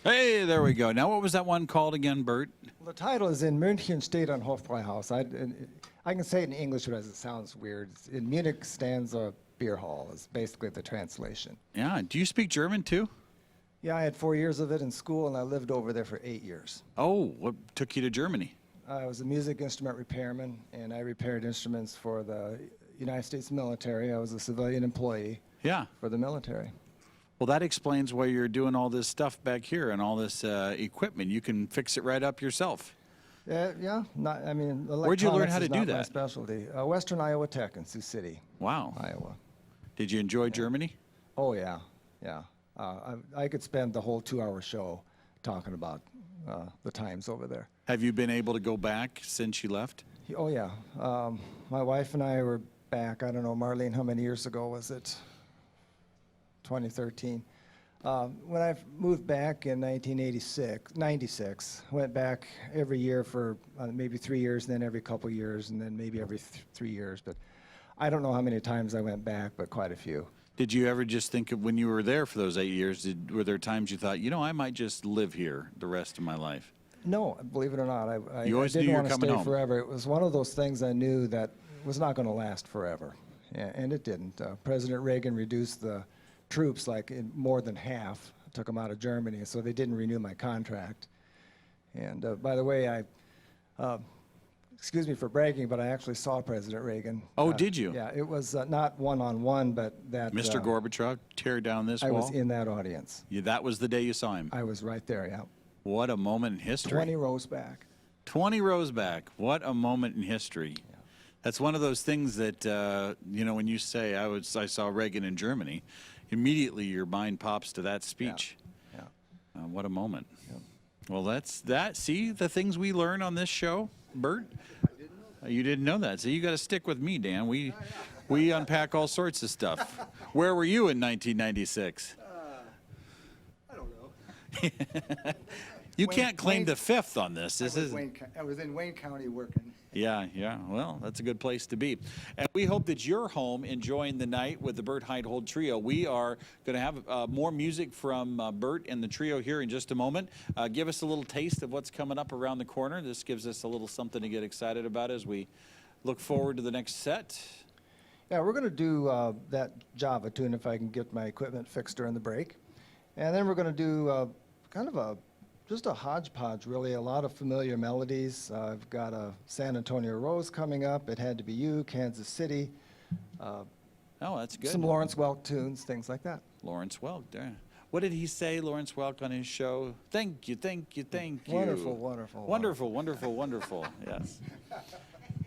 Hey, there we go. Now, what was that one called again, Bert? The title is in München steht ein Hofbräuhaus. I can say it in English because it sounds weird. In Munich stands a beer hall is basically the translation. Yeah. Do you speak German too? Yeah, I had 4 years of it in school, and I lived over there for 8 years. Oh, what took you to Germany? I was a music instrument repairman, and I repaired instruments for the United States military. I was a civilian employee Yeah. for the military. Well, that explains why you're doing all this stuff back here and all this equipment. You can fix it right up yourself. Yeah. I mean, Where'd you learn how to electronics is do not my that? specialty. Western Iowa Tech in Sioux City, Wow. Iowa. Did you enjoy Germany? Oh yeah. I could spend the whole 2-hour show talking about the times over there. Have you been able to go back since you left? Oh yeah. My wife and I were back. I don't know, Marlene, how many years ago was it? 2013. When I moved back in 96, went back every year for maybe 3 years, and then every couple years, and then maybe every 3 years. But I don't know how many times I went back, but quite a few. Did you ever just think of when you were there for those 8 years, were there times you thought, I might just live here the rest of my life? No, believe it or not, You always knew didn't you were want to coming stay home. forever. It was one of those things I knew that was not going to last forever, and it didn't. President Reagan reduced the troops like in more than half, took them out of Germany, so they didn't renew my contract. And by the way, excuse me for bragging, but I actually saw President Reagan. Oh, did you? Yeah, it was not one-on-one, but that. Mr. Gorbachev, tear down this I wall? was in that audience. That was the day you saw him. I was right there, yeah. What a moment in history. 20 rows back. 20 rows back. What a moment in history. Yeah. That's one of those things that, when you say I saw Reagan in Germany, immediately your mind pops to that speech. Yeah. What a moment. Well, that's that. See the things we learn on this show, Bert? You didn't know that. So you got to stick with me, Dan. We unpack all sorts of stuff. Where were you in 1996? I don't know. You can't claim the fifth on this. I was in Wayne County working. Yeah. Well, that's a good place to be. And we hope that you're home enjoying the night with the Bert Heithold Trio. We are going to have more music from Bert and the trio here in just a moment. Give us a little taste of what's coming up around the corner. This gives us a little something to get excited about as we look forward to the next set. Yeah, we're going to do that Java tune if I can get my equipment fixed during the break. And then we're going to do kind of just a hodgepodge, really, a lot of familiar melodies. I've got a San Antonio Rose coming up, It Had to Be You, Kansas City. Oh, that's good. Some Lawrence Welk tunes, things like that. Lawrence Welk, there. What did he say, Lawrence Welk, on his show? Thank you. Wonderful. Wonderful. Yes.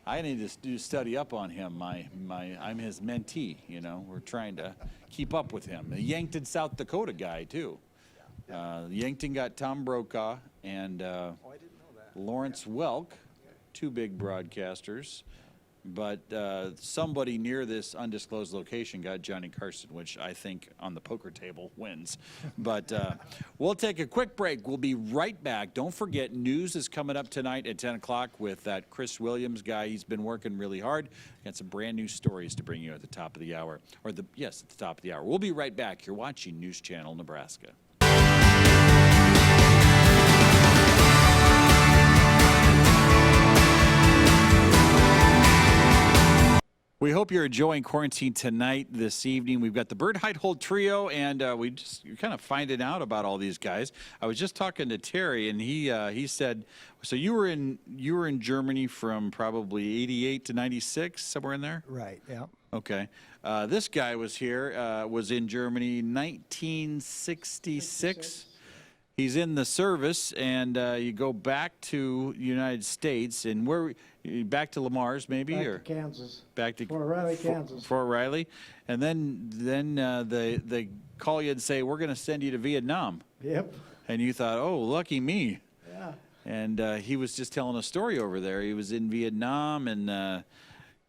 I need to study up on him. I'm his mentee. You know, we're trying to keep up with him. A Yankton, South Dakota guy too. Yankton got Tom Brokaw and Lawrence Welk, two big broadcasters. But somebody near this undisclosed location got Johnny Carson, which I think on the poker table wins. But we'll take a quick break. We'll be right back. Don't forget, news is coming up tonight at 10 o'clock with that Chris Williams guy. He's been working really hard. Got some brand new stories to bring you at the top of the hour. At the top of the hour. We'll be right back. You're watching News Channel Nebraska. We hope you're enjoying quarantine tonight, this evening. We've got the Bert Heithold Trio, and you're kind of finding out about all these guys. I was just talking to Terry, and he said, so you were in Germany from probably 88 to 96, somewhere in there? Right, yeah. Okay. This guy was here, was in Germany 1966. He's in the service, and you go back to the United States, and back to Lamar's maybe, Back or to Kansas. back to Fort Riley, Kansas. Fort Riley, and then they call you and say, we're going to send you to Vietnam. Yep. And you thought, oh, lucky me. Yeah. And he was just telling a story over there. He was in Vietnam, and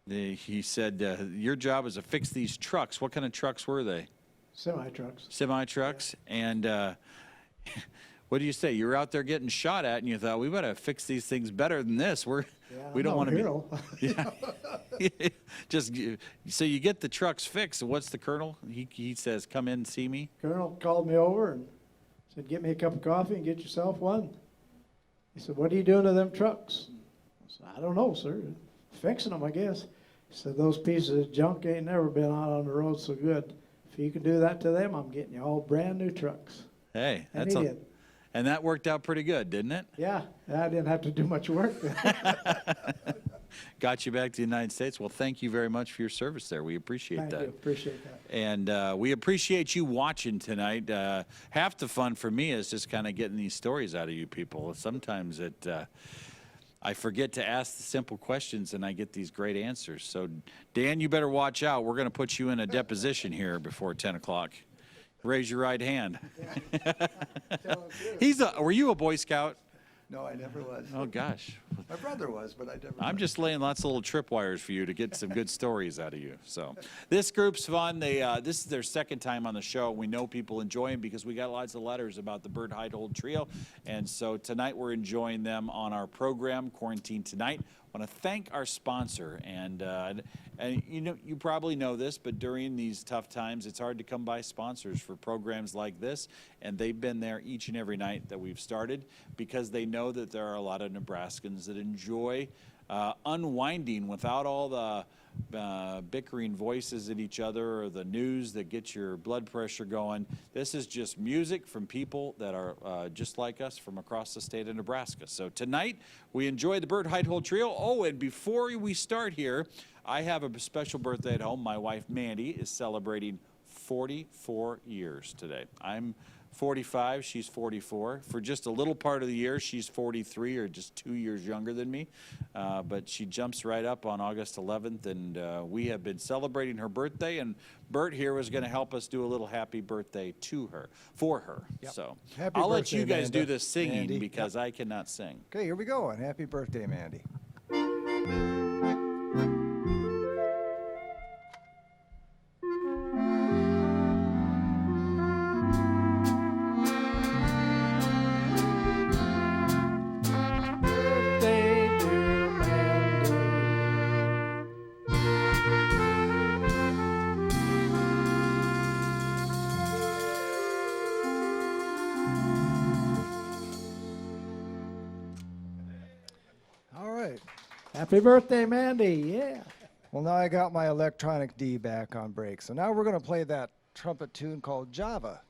he said, your job is to fix these trucks. What kind of trucks were they? Semi-trucks. Semi-trucks. And what do you say? You were out there getting shot at, and you thought, we better fix these things better than this. We don't want to be. Yeah. Just so you get the trucks fixed. What's the colonel? He says, come in and see me. Colonel called me over and said, get me a cup of coffee and get yourself one. He said, what are you doing to them trucks? I said, I don't know, sir. Fixing them, I guess. He said, those pieces of junk ain't never been out on the road so good. If you can do that to them, I'm getting you all brand new trucks. Hey, And he did. And that worked out pretty good, didn't it? Yeah, I didn't have to do much work. Got you back to the United States. Well, thank you very much for your service there. We appreciate Thank that. you. Appreciate that. And we appreciate you watching tonight. Half the fun for me is just kind of getting these stories out of you people. Sometimes I forget to ask the simple questions, and I get these great answers. So, Dan, you better watch out. We're going to put you in a deposition here before 10 o'clock. Raise your right hand. Were you a Boy Scout? No, I never was. Oh, gosh. My brother was, but I never I'm was. just laying lots of little tripwires for you to get some good stories out of you. So this group's fun. This is their second time on the show. We know people enjoy them because we got lots of letters about the Bert Heithold Trio. And so tonight we're enjoying them on our program, Quarantine Tonight. I want to thank our sponsor. And you probably know this, but during these tough times, it's hard to come by sponsors for programs like this. And they've been there each and every night that we've started because they know that there are a lot of Nebraskans that enjoy unwinding without all the bickering voices at each other or the news that gets your blood pressure going. This is just music from people that are just like us from across the state of Nebraska. So tonight we enjoy the Bert Heithold Trio. Oh, and before we start here, I have a special birthday at home. My wife Mandy is celebrating 44 years today. I'm 45, she's 44. For just a little part of the year, she's 43, or just 2 years younger than me. But she jumps right up on August 11th, and we have been celebrating her birthday, and Bert here was going to help us do a little happy birthday for her. Yep. So Happy I'll let birthday, you guys Amanda. do this singing Mandy. because I cannot sing. Okay, here we go. And happy birthday, Mandy. Birthday, dear Mandy. All right. Happy birthday, Mandy. Yeah. Well, now I got my electronic D back on break. So now we're going to play that trumpet tune called Java.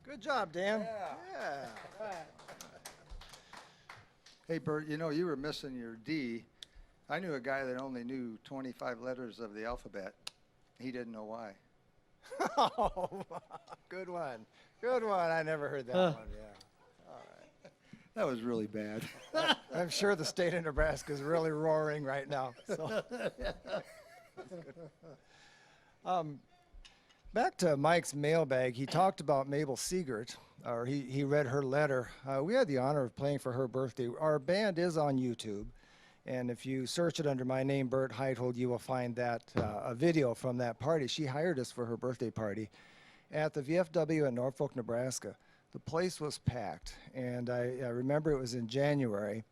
Good job, Dan. Yeah. Hey, Bert, you know, you were missing your D. I knew a guy that only knew 25 letters of the alphabet. He didn't know why. Oh, good one. Good one. I never heard that one. Yeah. That was really bad. I'm sure the state of Nebraska is really roaring right now. So. Back to Mike's mailbag, he talked about Mabel Siegert, or he read her letter. We had the honor of playing for her birthday. Our band is on YouTube, and if you search it under my name, Bert Heithold, you will find that a video from that party. She hired us for her birthday party at the VFW in Norfolk, Nebraska. The place was packed, and I remember it was in January,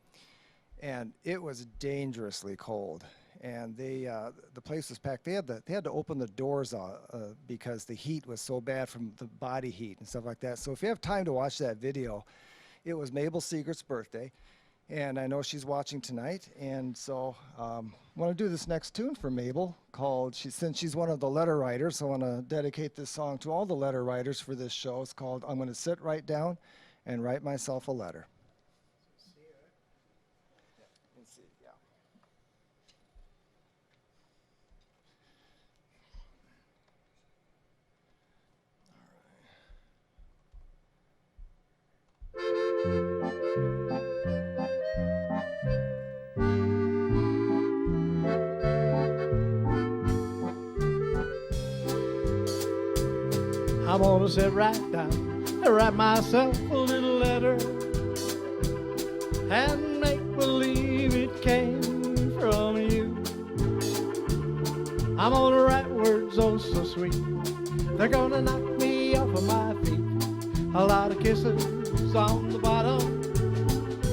and it was dangerously cold. And the place was packed. They had to open the doors because the heat was so bad from the body heat and stuff like that. So if you have time to watch that video, it was Mabel Siegert's birthday, and I know she's watching tonight. And so I want to do this next tune for Mabel called, since she's one of the letter writers, I want to dedicate this song to all the letter writers for this show. It's called I'm Going to Sit Right Down and Write Myself a Letter. I'm gonna sit right down and write myself a little letter and make believe it came from you. I'm gonna write words oh so sweet. They're gonna knock me off of my feet. A lot of kisses on the bottom.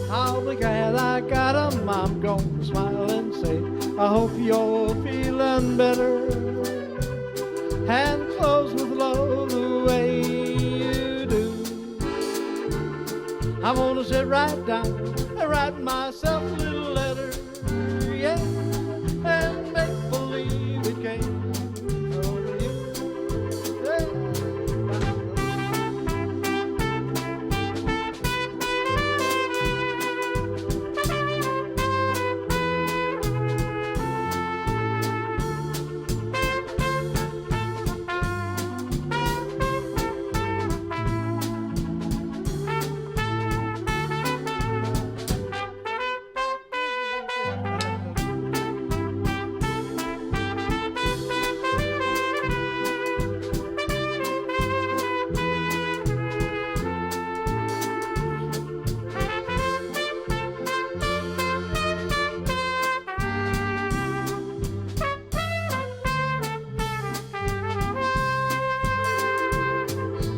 I'll be glad I got 'em. I'm gonna smile and say, I hope you're feeling better. And close with love the way you do. I'm gonna sit right down and write myself a little letter, yeah, and make believe it came from you. Yeah.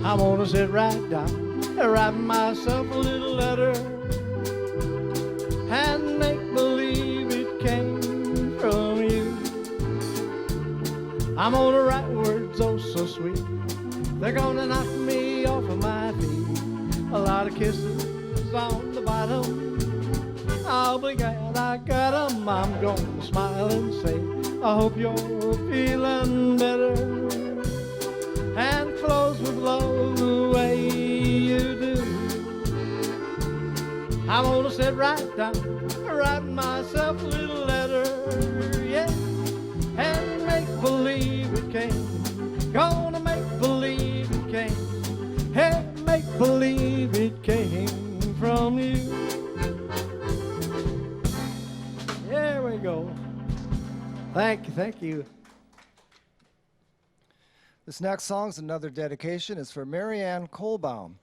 I'm gonna sit right down and write myself a little letter and make believe it came from you. I'm gonna write words oh so sweet. They're gonna knock me off of my feet. A lot of kisses on the bottom. I'll be glad I got 'em. I'm gonna smile and say, I hope you're feeling better. And close with love the way you do. I'm gonna sit right down, write myself a little letter, yeah, and make believe it came. Gonna make believe it came, and make believe it came from you. There we go. Thank you, thank you. This next song is another dedication. It's for Marianne Kohlbaum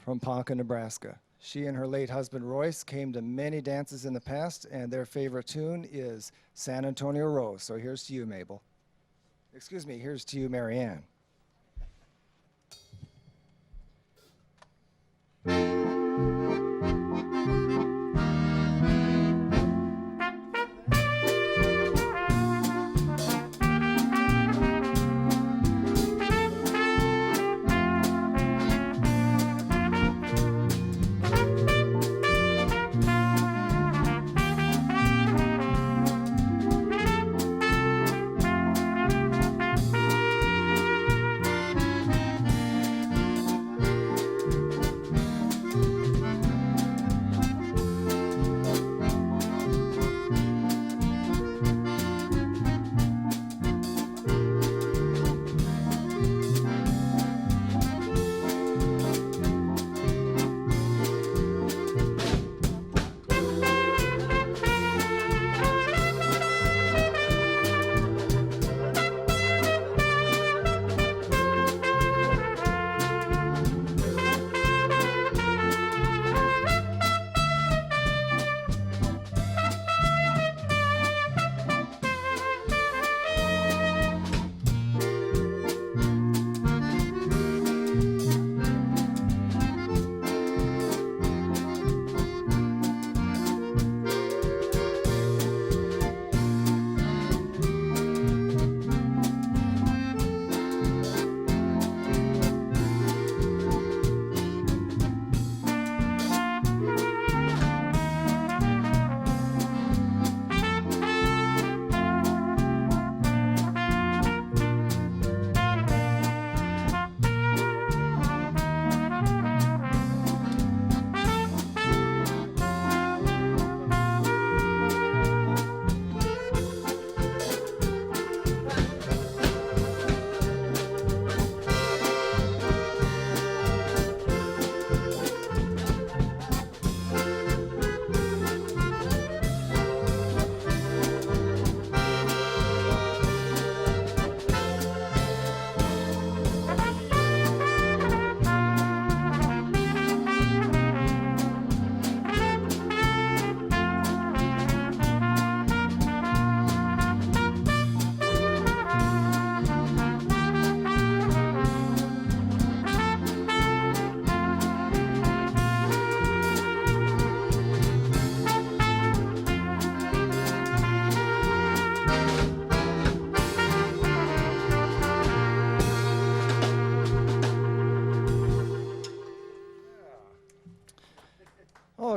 from Ponca, Nebraska. She and her late husband Royce came to many dances in the past, and their favorite tune is San Antonio Rose. So here's to you, Mabel. Excuse me, here's to you, Marianne.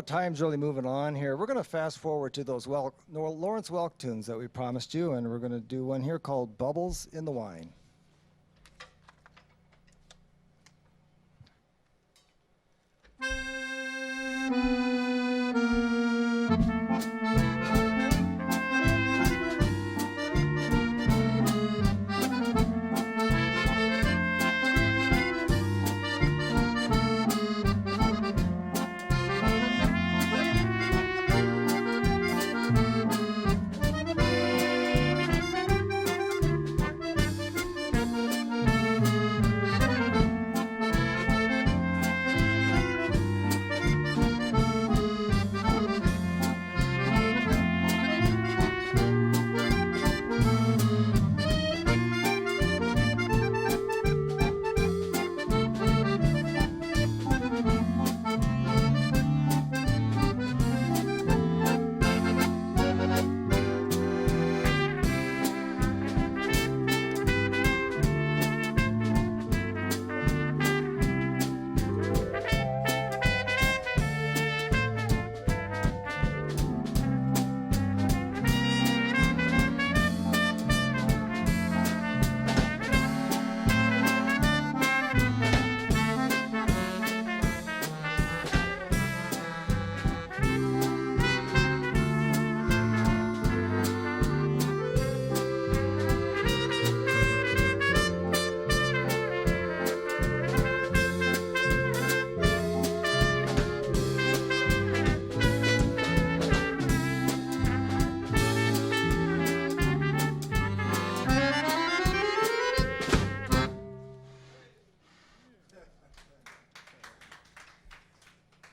time's really moving on here. We're going to fast forward to those Lawrence Welk tunes that we promised you, and we're going to do one here called Bubbles in the Wine.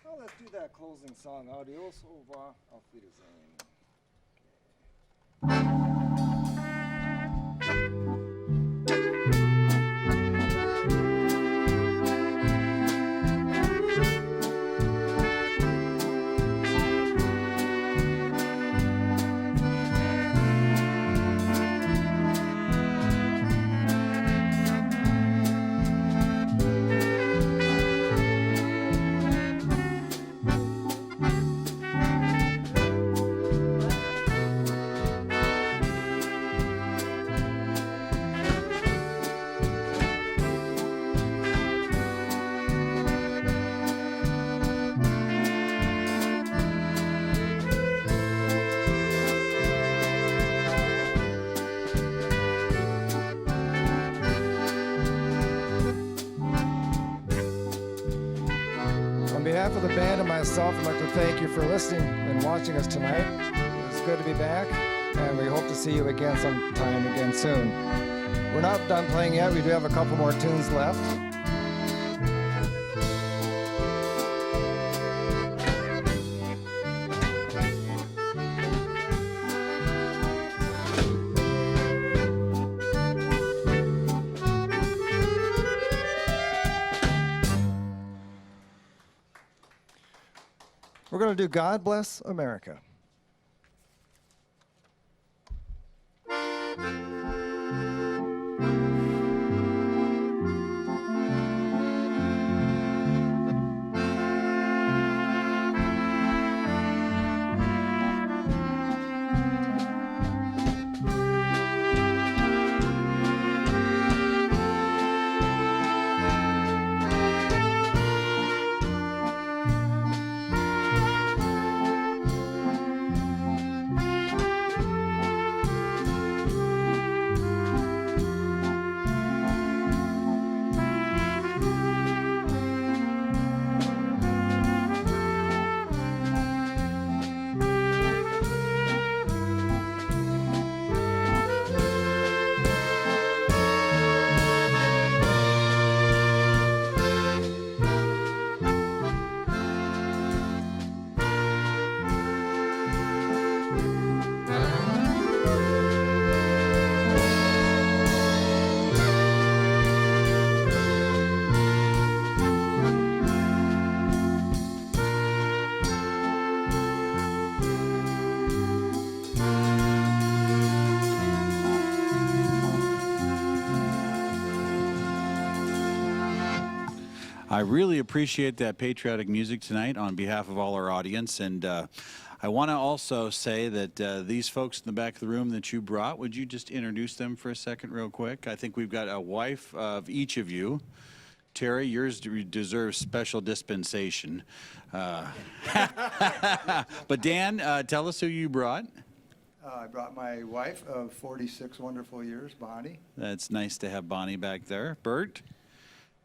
Well, let's do that closing song. Adios, au revoir, auf Wiedersehen. On behalf of the band and myself, I'd like to thank you for listening and watching us tonight. It's good to be back, and we hope to see you again sometime again soon. We're not done playing yet. We do have a couple more tunes left. We're going to do God Bless America. I really appreciate that patriotic music tonight on behalf of all our audience. And I want to also say that these folks in the back of the room that you brought, would you just introduce them for a second real quick? I think we've got a wife of each of you. Terry, yours deserves special dispensation. But Dan, tell us who you brought. I brought my wife of 46 wonderful years, Bonnie. That's nice to have Bonnie back there. Bert?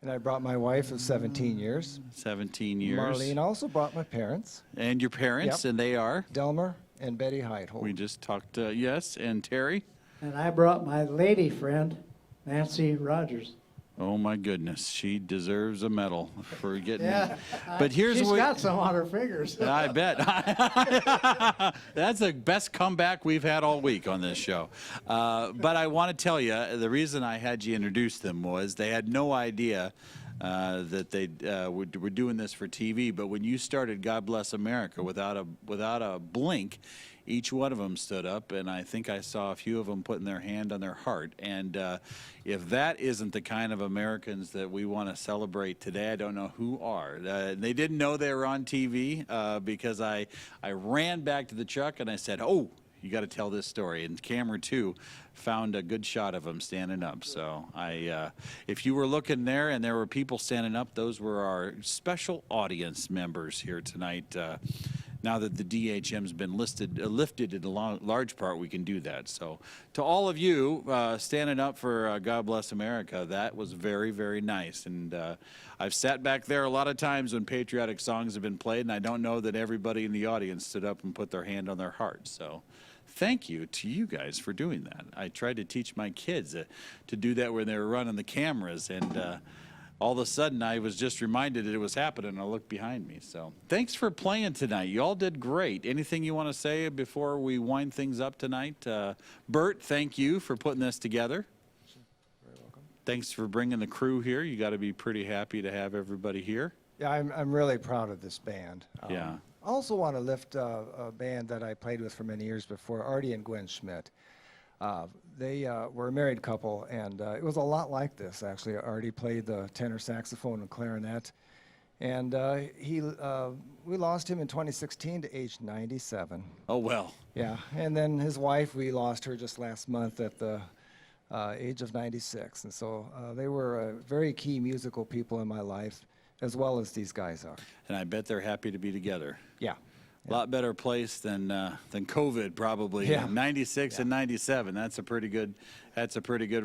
And I brought my wife of 17 years. 17 years. Marlene also brought my parents. And your parents, Yep. and they are? Delmer and Betty Heithold. We just talked, yes, and Terry? And I brought my lady friend, Nancy Rogers. Oh my goodness, she deserves a medal for getting. Yeah, But here's she's what got some on her fingers. I bet. That's the best comeback we've had all week on this show. But I want to tell you, the reason I had you introduce them was they had no idea that they were doing this for TV. But when you started God Bless America, without a blink, each one of them stood up, and I think I saw a few of them putting their hand on their heart. And if that isn't the kind of Americans that we want to celebrate today, I don't know who are. They didn't know they were on TV because I ran back to the truck and I said, "Oh, you got to tell this story." And camera 2 found a good shot of them standing up. So if you were looking there and there were people standing up, those were our special audience members here tonight. Now that the DHM's been lifted in a large part, we can do that. So to all of you standing up for God Bless America, that was very, very nice. And I've sat back there a lot of times when patriotic songs have been played, and I don't know that everybody in the audience stood up and put their hand on their heart. So thank you to you guys for doing that. I tried to teach my kids to do that when they were running the cameras, and all of a sudden, I was just reminded that it was happening, and I looked behind me. So thanks for playing tonight. You all did great. Anything you want to say before we wind things up tonight? Bert, thank you for putting this together. Very welcome. Thanks for bringing the crew here. You got to be pretty happy to have everybody here. Yeah, I'm really proud of this band. Yeah. I also want to lift a band that I played with for many years before, Artie and Gwen Schmidt. They were a married couple, and it was a lot like this, actually. Artie played the tenor saxophone and clarinet, and we lost him in 2016 to age 97. Oh, well. Yeah, and then his wife, we lost her just last month at the age of 96, and so they were very key musical people in my life, as well as these guys are. And I bet they're happy to be together. Yeah. A lot better place than COVID probably. Yeah. 96 and 97. That's a pretty good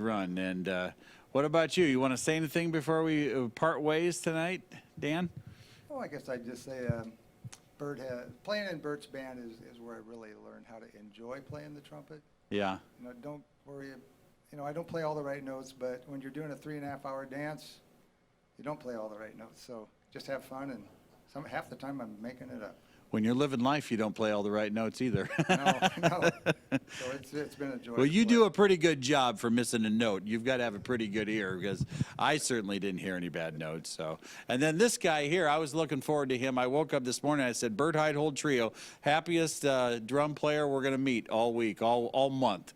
run. And what about you? You want to say anything before we part ways tonight, Dan? Oh, I guess I'd just say playing in Bert's band is where I really learned how to enjoy playing the trumpet. Yeah. You know, don't worry. You know, I don't play all the right notes, but when you're doing a 3.5-hour dance, you don't play all the right notes. So just have fun, and half the time I'm making it up. When you're living life, you don't play all the right notes either. No. So it's been a joy. Well, you do a pretty good job for missing a note. You've got to have a pretty good ear, because I certainly didn't hear any bad notes. So, and then this guy here, I was looking forward to him. I woke up this morning, I said, Bert Heithold Trio, happiest drum player we're going to meet all week, all month.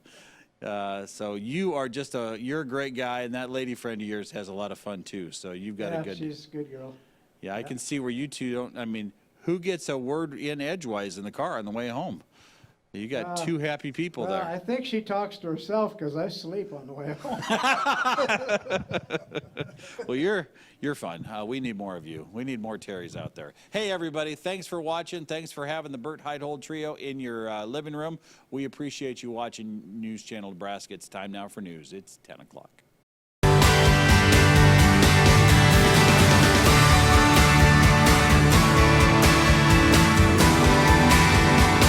So you are you're a great guy, and that lady friend of yours has a lot of fun too. So you've got a good. She's a good girl. Yeah, I can see where you two don't. I mean, who gets a word in edgewise in the car on the way home? You got two happy people Well, there. I think she talks to herself because I sleep on the way home. Well, you're fun. We need more of you. We need more Terrys out there. Hey, everybody, thanks for watching. Thanks for having the Bert Heithold Trio in your living room. We appreciate you watching News Channel Nebraska. It's time now for news. It's 10 o'clock.